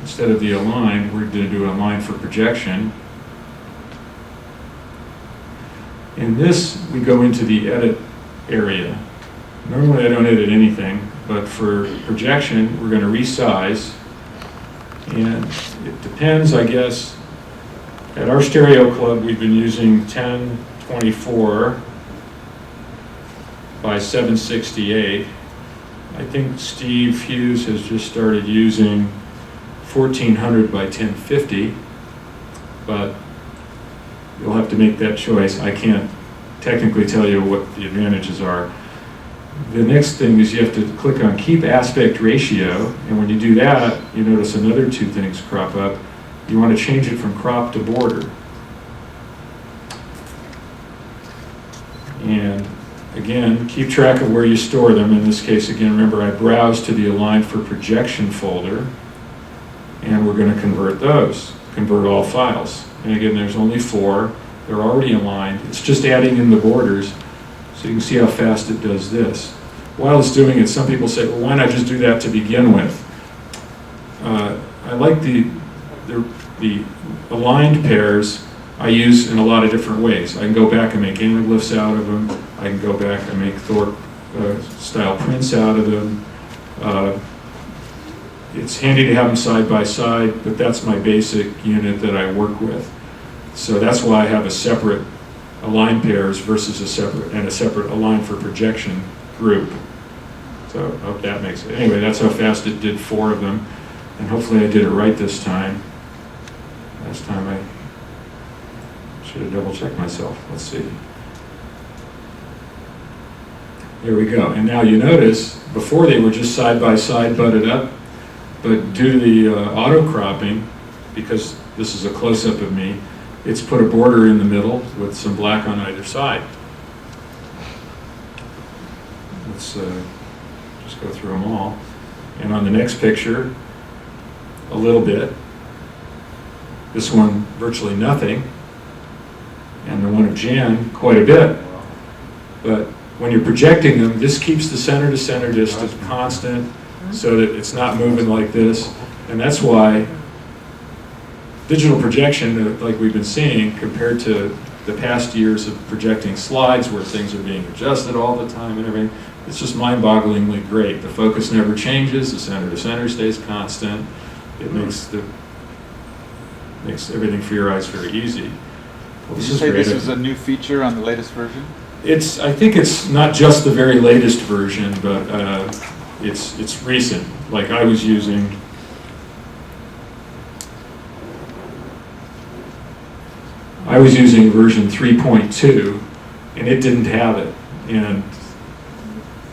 [SPEAKER 1] instead of the align, we're going to do align for projection. In this, we go into the edit area. Normally I don't edit anything, but for projection, we're going to resize. And it depends, I guess. At our stereo club, we've been using 1024 by 768. I think Steve Hughes has just started using 1400 by 1050, but you'll have to make that choice. I can't technically tell you what the advantages are. The next thing is you have to click on Keep Aspect Ratio, and when you do that, you notice another two things crop up. You want to change it from crop to border. And again, keep track of where you store them. In this case, again, remember I browse to the Align for Projection folder, and we're going to convert all files. And again, there's only 4. They're already aligned. It's just adding in the borders, so you can see how fast it does this. While it's doing it, some people say, well, why not just do that to begin with? I like the aligned pairs I use in a lot of different ways. I can go back and make anaglyphs out of them. I can go back and make Thorpe style prints out of them. It's handy to have them side by side, but that's my basic unit that I work with. So that's why I have a separate align pairs versus a separate align for projection group. So I hope that makes it. Anyway, that's how fast it did 4 of them, and hopefully I did it right this time. Last time I should have double checked myself. Let's see. There we go. And now you notice before they were just side by side butted up, but due to the auto cropping, because this is a close-up of me, it's put a border in the middle with some black on either side. Let's just go through them all. and on the next picture, a little bit. This one, virtually nothing, and the one of Jan, quite a bit. But when you're projecting them, this keeps the center-to-center distance constant so that it's not moving like this. And that's why digital projection, like we've been seeing, compared to the past years of projecting slides where things are being adjusted all the time and everything, it's just mind-bogglingly great. The focus never changes, the center-to-center stays constant. It makes everything for your eyes very easy. Well,
[SPEAKER 11] Did you say this is a new feature on the latest version?
[SPEAKER 1] I think it's not just the very latest version, but it's recent. Like I was using version 3.2, and it didn't have it, and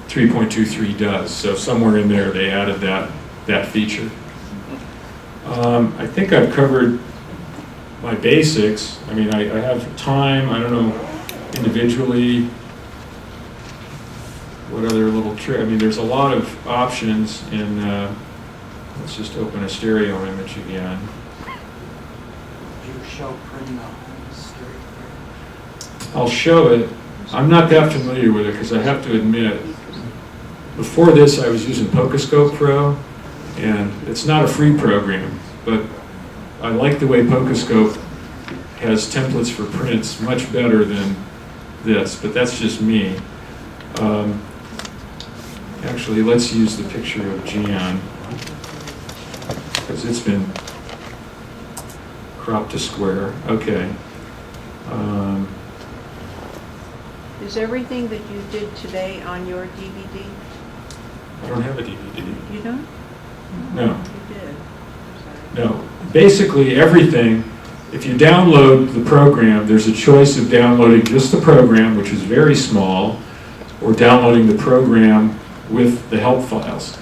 [SPEAKER 1] 3.23 does. So somewhere in there they added that feature. I think I've covered my basics. I mean, I have time. I don't know individually what other little trick. I mean, there's a lot of options in. Let's just open a stereo image again.
[SPEAKER 2] Do you show printing on stereo?
[SPEAKER 1] I'll show it. I'm not that familiar with it because I have to admit, before this I was using Pocoscope Pro, and it's not a free program, but I like the way Pocoscope has templates for prints much better than this, but that's just me. Actually, let's use the picture of Jan, because it's been cropped to square. Okay.
[SPEAKER 12] Is everything that you did today on your DVD?
[SPEAKER 1] I don't have a DVD.
[SPEAKER 12] You don't?
[SPEAKER 1] No.
[SPEAKER 12] You did.
[SPEAKER 1] No. Basically, everything, if you download the program, there's a choice of downloading just the program, which is very small, or downloading the program with the help files.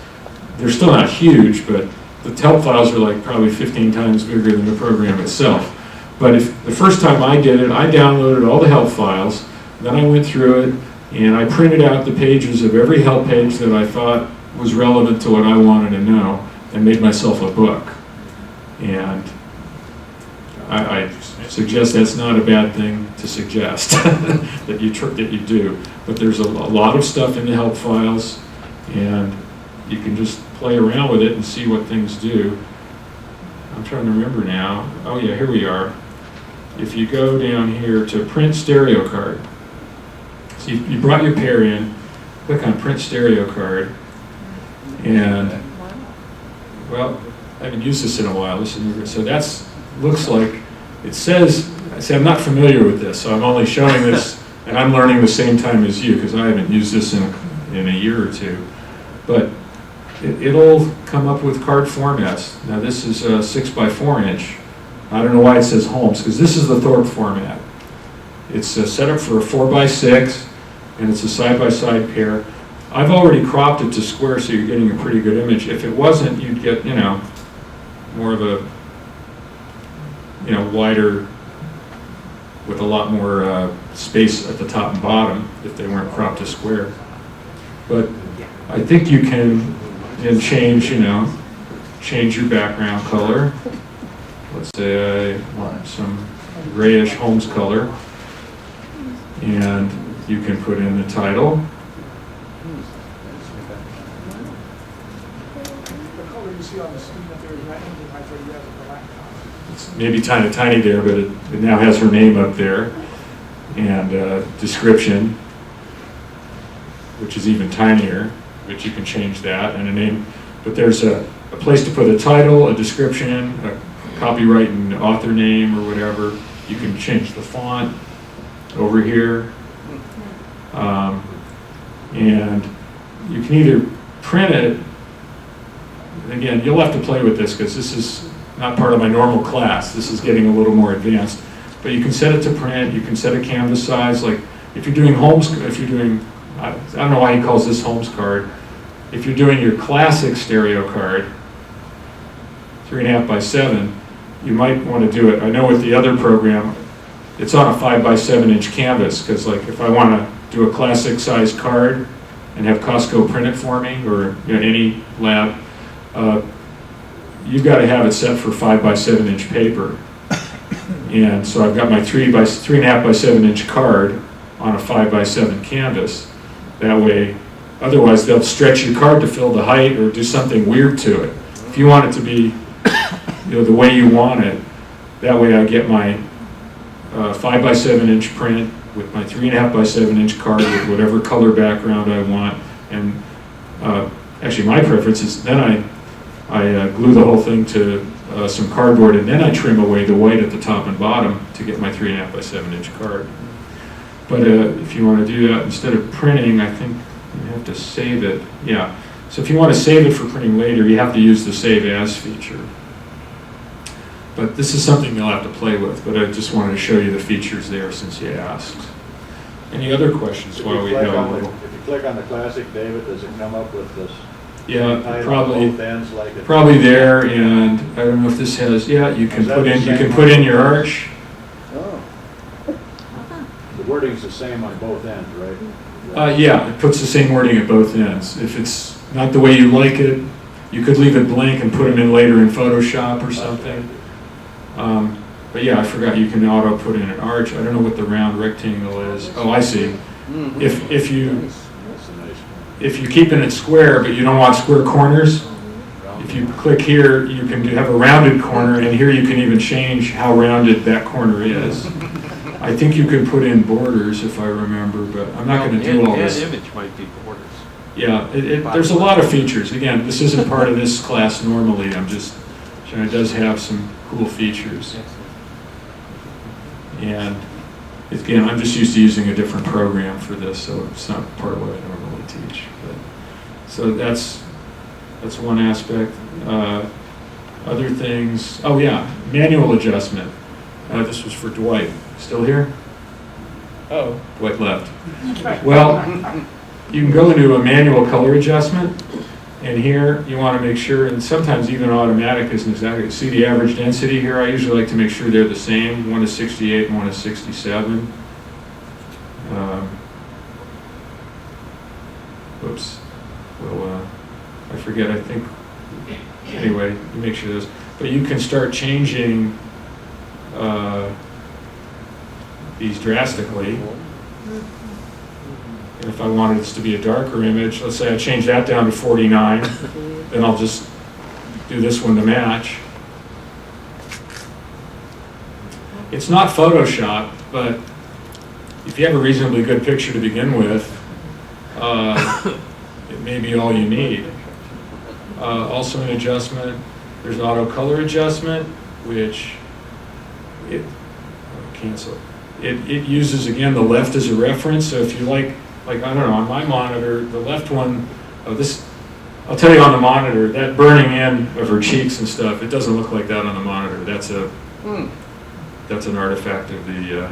[SPEAKER 1] They're still not huge, but the help files are like probably 15 times bigger than the program itself. But if the first time I did it, I downloaded all the help files, then I went through it, and I printed out the pages of every help page that I thought was relevant to what I wanted to know, and made myself a book. And I suggest that's not a bad thing to suggest that you do. But there's a lot of stuff in the help files, and you can just play around with it and see what things do. I'm trying to remember now. Oh yeah, here we are. If you go down here to print stereo card, so you brought your pair in, click on print stereo card, and well, I haven't used this in a while. So that's looks like it says. I say I'm not familiar with this, so I'm only showing this, and I'm learning the same time as you because I haven't used this in a year or two. But it'll come up with card formats. Now this is a 6x4 inch. I don't know why it says Holmes, because this is the Thorpe format. It's set up for a 4x6, and it's a side-by-side pair. I've already cropped it to square, so you're getting a pretty good image. If it wasn't, you'd get, more of a, wider, with a lot more space at the top and bottom if they weren't cropped to square. But I think you can then change your background color. Let's say I want some grayish Holmes color, and you can put in the title.
[SPEAKER 2] The color you see on the screen up there is not anything like what you have on the laptop.
[SPEAKER 1] It's maybe tiny there, but it now has her name up there, and description, which is even tinier, but you can change that, and a name. But there's a place to put a title, a description, a copyright and author name or whatever. You can change the font over here. And you can either print it, again, you'll have to play with this because this is not part of my normal class. This is getting a little more advanced. But you can set it to print, you can set a canvas size. Like if you're doing Holmes, I don't know why he calls this Holmes card. If you're doing your classic stereo card, 3.5 by 7, you might want to do it. I know with the other program, it's on a 5x7 inch canvas, because like if I want to do a classic size card and have Costco print it for me, or any lab, you've got to have it set for 5 by 7 inch paper. And so I've got my 3.5 by 7 inch card on a 5 by 7 canvas. That way, otherwise they'll stretch your card to fill the height or do something weird to it. If you want it to be, the way you want it, that way I get my 5 by 7 inch print with my 3.5 by 7 inch card with whatever color background I want. And actually my preference is then I glue the whole thing to some cardboard, and then I trim away the white at the top and bottom to get my 3.5 by 7 inch card. But if you want to do that, instead of printing, I think you have to save it. Yeah, so if you want to save it for printing later, you have to use the Save As feature. But this is something you'll have to play with, but I just wanted to show you the features there since you asked. Any other questions while we have a little?
[SPEAKER 9] If you click on the classic, David, does it come up with this?
[SPEAKER 1] Yeah,
[SPEAKER 9] height on
[SPEAKER 1] probably.
[SPEAKER 9] both ends like it-
[SPEAKER 1] Probably there, and I don't know if this has. Yeah, you can
[SPEAKER 9] Is that
[SPEAKER 1] put
[SPEAKER 9] the
[SPEAKER 1] in. You
[SPEAKER 9] same
[SPEAKER 1] can
[SPEAKER 9] on
[SPEAKER 1] put in
[SPEAKER 9] both
[SPEAKER 1] your
[SPEAKER 9] ends?
[SPEAKER 1] arch.
[SPEAKER 9] The wording's the same on both ends, right?
[SPEAKER 1] Yeah, it puts the same wording at both ends. If it's not the way you like it, you could leave it blank and put them in later in Photoshop or something. But yeah, I forgot you can auto put in an arch. I don't know what the round rectangle is. Oh, I see. If you're keeping it square, but you don't want square corners, if you click here, you can have a rounded corner, and here you can even change how rounded that corner is. I think you can put in borders if I remember, but I'm not going to do all this.
[SPEAKER 13] Image might be borders.
[SPEAKER 1] Yeah, there's a lot of features. Again, this isn't part of this class normally. I'm just showing it does have some cool features. And again, I'm just used to using a different program for this, so it's not part of what I normally teach. But, so that's one aspect. Other things, oh yeah, manual adjustment. This was for Dwight. Still here? Oh, Dwight left. Well, you can go into a manual color adjustment, and here you want to make sure, and sometimes even automatic isn't exactly, see the average density here? I usually like to make sure they're the same, 1 to 68 and 1 to 67. Oops. Well, I forget, I think, anyway, you make sure those, but you can start changing these drastically. And if I wanted this to be a darker image, let's say I change that down to 49, then I'll just do this one to match. It's not Photoshop, but if you have a reasonably good picture to begin with, it may be all you need. Also an adjustment, there's an auto color adjustment, which cancel. It uses, again, the left as a reference, so if you like I don't know, on my monitor, the left one, I'll tell you on the monitor, that burning in of her cheeks and stuff, it doesn't look like that on the monitor. That's an artifact of the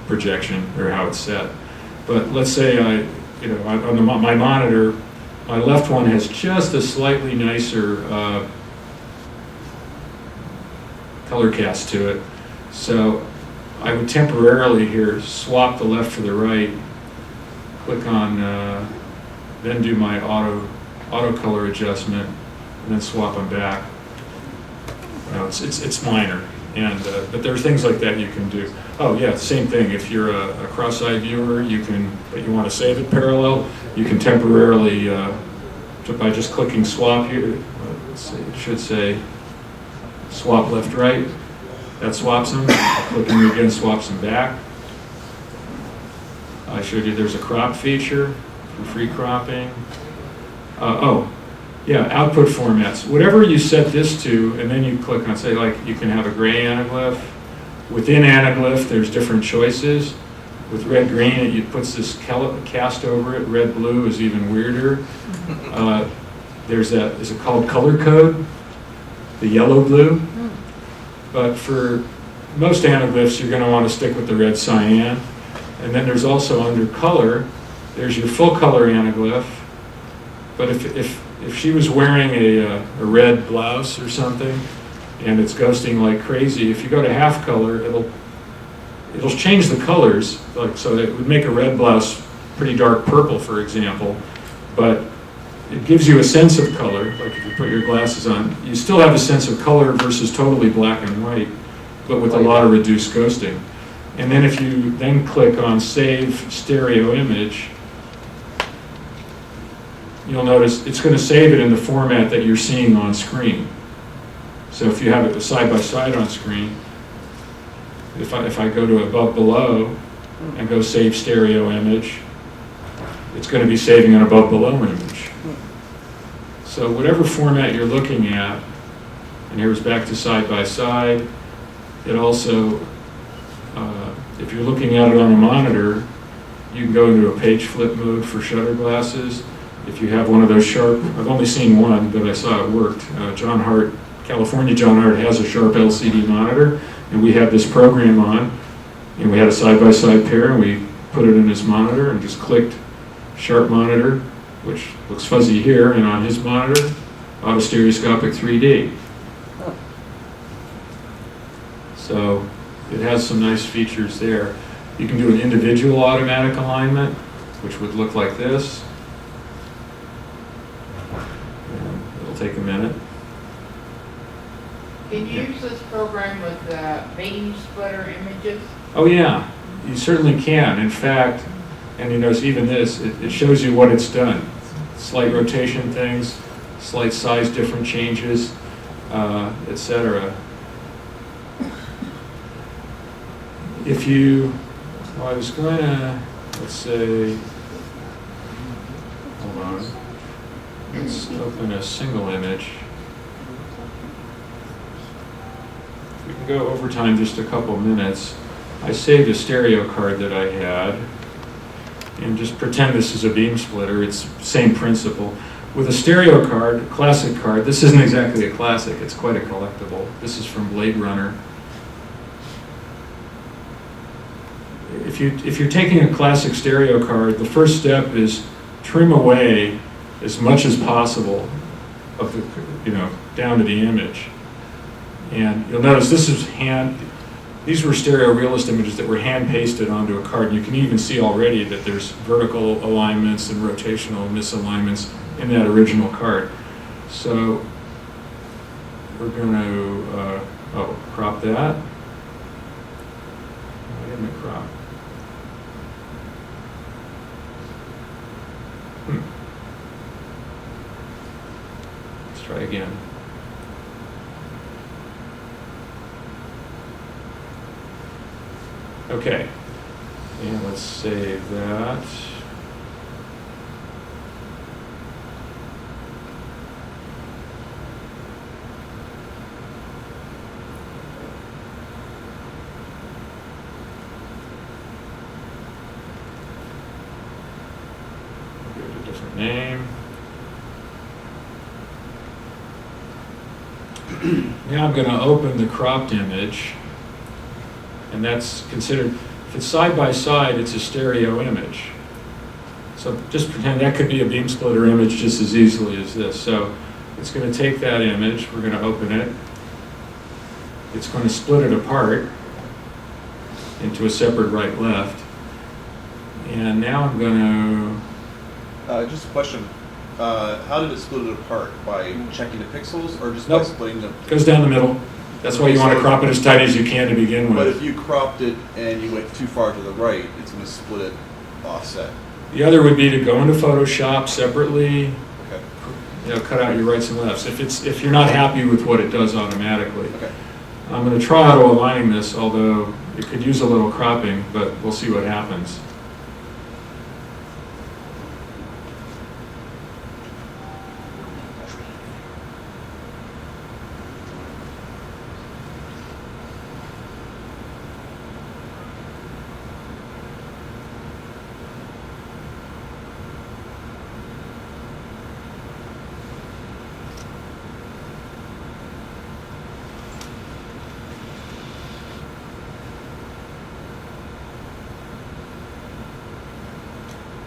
[SPEAKER 1] projection, or how it's set. But let's say on my monitor, my left one has just a slightly nicer color cast to it. So I would temporarily here swap the left for the right, click on, then do my auto color adjustment, and then swap them back. It's minor, and but there are things like that you can do. Oh yeah, same thing. If you're a cross-eyed viewer, but you want to save it parallel, you can temporarily by just clicking swap here. Let's see, it should say swap left right. That swaps them. Clicking again swaps them back. I showed you there's a crop feature for free cropping. Yeah, output formats. Whatever you set this to, and then you click on, say, like, you can have a gray anaglyph. Within anaglyph, there's different choices. With red-green, it puts this cast over it. Red-blue is even weirder. Is it called color code? The yellow-blue. But for most anaglyphs, you're going to want to stick with the red cyan. And then there's also under color, there's your full color anaglyph. But if she was wearing a red blouse or something, and it's ghosting like crazy, if you go to half color, it'll change the colors. So it would make a red blouse pretty dark purple, for example. But it gives you a sense of color, like if you put your glasses on. You still have a sense of color versus totally black and white, but with a lot of reduced ghosting. And then if you then click on Save Stereo Image, you'll notice it's going to save it in the format that you're seeing on screen. So if you have it side by side on screen, if I go to above below and go Save Stereo Image, it's going to be saving an above below image. So whatever format you're looking at, and here's back to side by side, it also, if you're looking at it on a monitor, you can go into a page flip mode for shutter glasses. If you have one of those sharp, I've only seen one, but I saw it worked. John Hart, California John Hart has a sharp LCD monitor, and we had this program on, and we had a side-by-side pair, and we put it in his monitor and just clicked sharp monitor, which looks fuzzy here, and on his monitor, auto stereoscopic 3D. So it has some nice features there. You can do an individual automatic alignment, which would look like this. And it'll take a minute.
[SPEAKER 7] Can you use this program with beam splitter images?
[SPEAKER 1] Oh yeah, you certainly can. In fact, and you notice even this, it shows you what it's done. Slight rotation things, slight size different changes, etc. If you, well, I was going to, let's say, hold on, let's open a single image. We can go over time just a couple minutes. I saved a stereo card that I had, and just pretend this is a beam splitter. It's the same principle. With a stereo card, classic card, this isn't exactly a classic, it's quite a collectible. This is from Blade Runner. If you're taking a classic stereo card, the first step is trim away as much as possible of the, down to the image. And you'll notice this is these were stereo realist images that were hand pasted onto a card. You can even see already that there's vertical alignments and rotational misalignments in that original card. So we're going to, crop that. Why didn't it crop? Let's try again. Okay, and let's save that. Give it a different name. Now I'm going to open the cropped image. And that's considered, if it's side by side, it's a stereo image. So just pretend that could be a beam splitter image just as easily as this. So it's going to take that image, we're going to open it. It's going to split it apart into a separate right-left. And now I'm going to...
[SPEAKER 10] just a question. How did it split it apart? By checking the pixels or just
[SPEAKER 1] Nope.
[SPEAKER 10] by splitting them?
[SPEAKER 1] It goes down the middle. That's why you want to crop it as tight as you can to begin with.
[SPEAKER 10] But if you cropped it and you went too far to the right, it's going to split it offset.
[SPEAKER 1] The other would be to go into Photoshop separately,
[SPEAKER 10] Okay.
[SPEAKER 1] cut out your rights and lefts. If you're not happy with what it does automatically.
[SPEAKER 10] Okay.
[SPEAKER 1] I'm going to try auto aligning this, although it could use a little cropping, but we'll see what happens.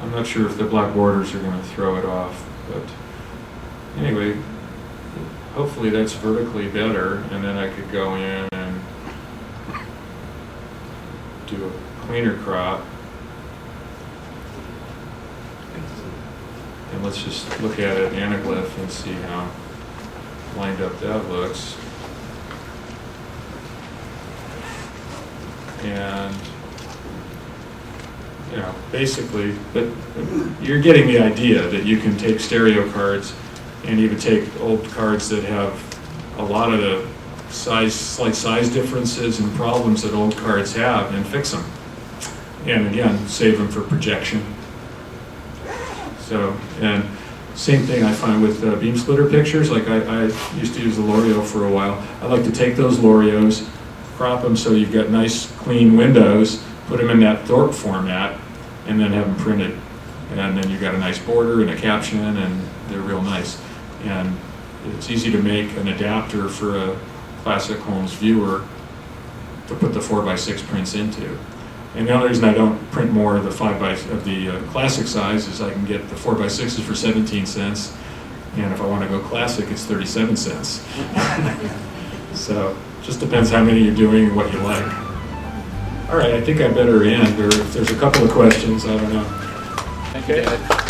[SPEAKER 1] I'm not sure if the black borders are going to throw it off, but anyway, hopefully that's vertically better, and then I could go in and do a cleaner crop. And let's just look at it anaglyph and see how lined up that looks. And, you know, basically, but you're getting the idea that you can take stereo cards and even take old cards that have a lot of the slight size differences and problems that old cards have and fix them. And again, save them for projection. So, and same thing I find with beam splitter pictures. Like I used to use the L'Oreal for a while. I like to take those L'Oreals, crop them so you've got nice clean windows, put them in that Thorpe format, and then have them printed. And then you've got a nice border and a caption, and they're real nice. And it's easy to make an adapter for a classic Holmes viewer to put the 4x6 prints into. And the only reason I don't print more of the classic size is I can get the 4x6s for 17 cents, and if I want to go classic, it's 37 cents. So just depends how many you're doing and what you like. All right, I think I better end, or if there's a couple of questions, I don't know.
[SPEAKER 11] Thank you, David.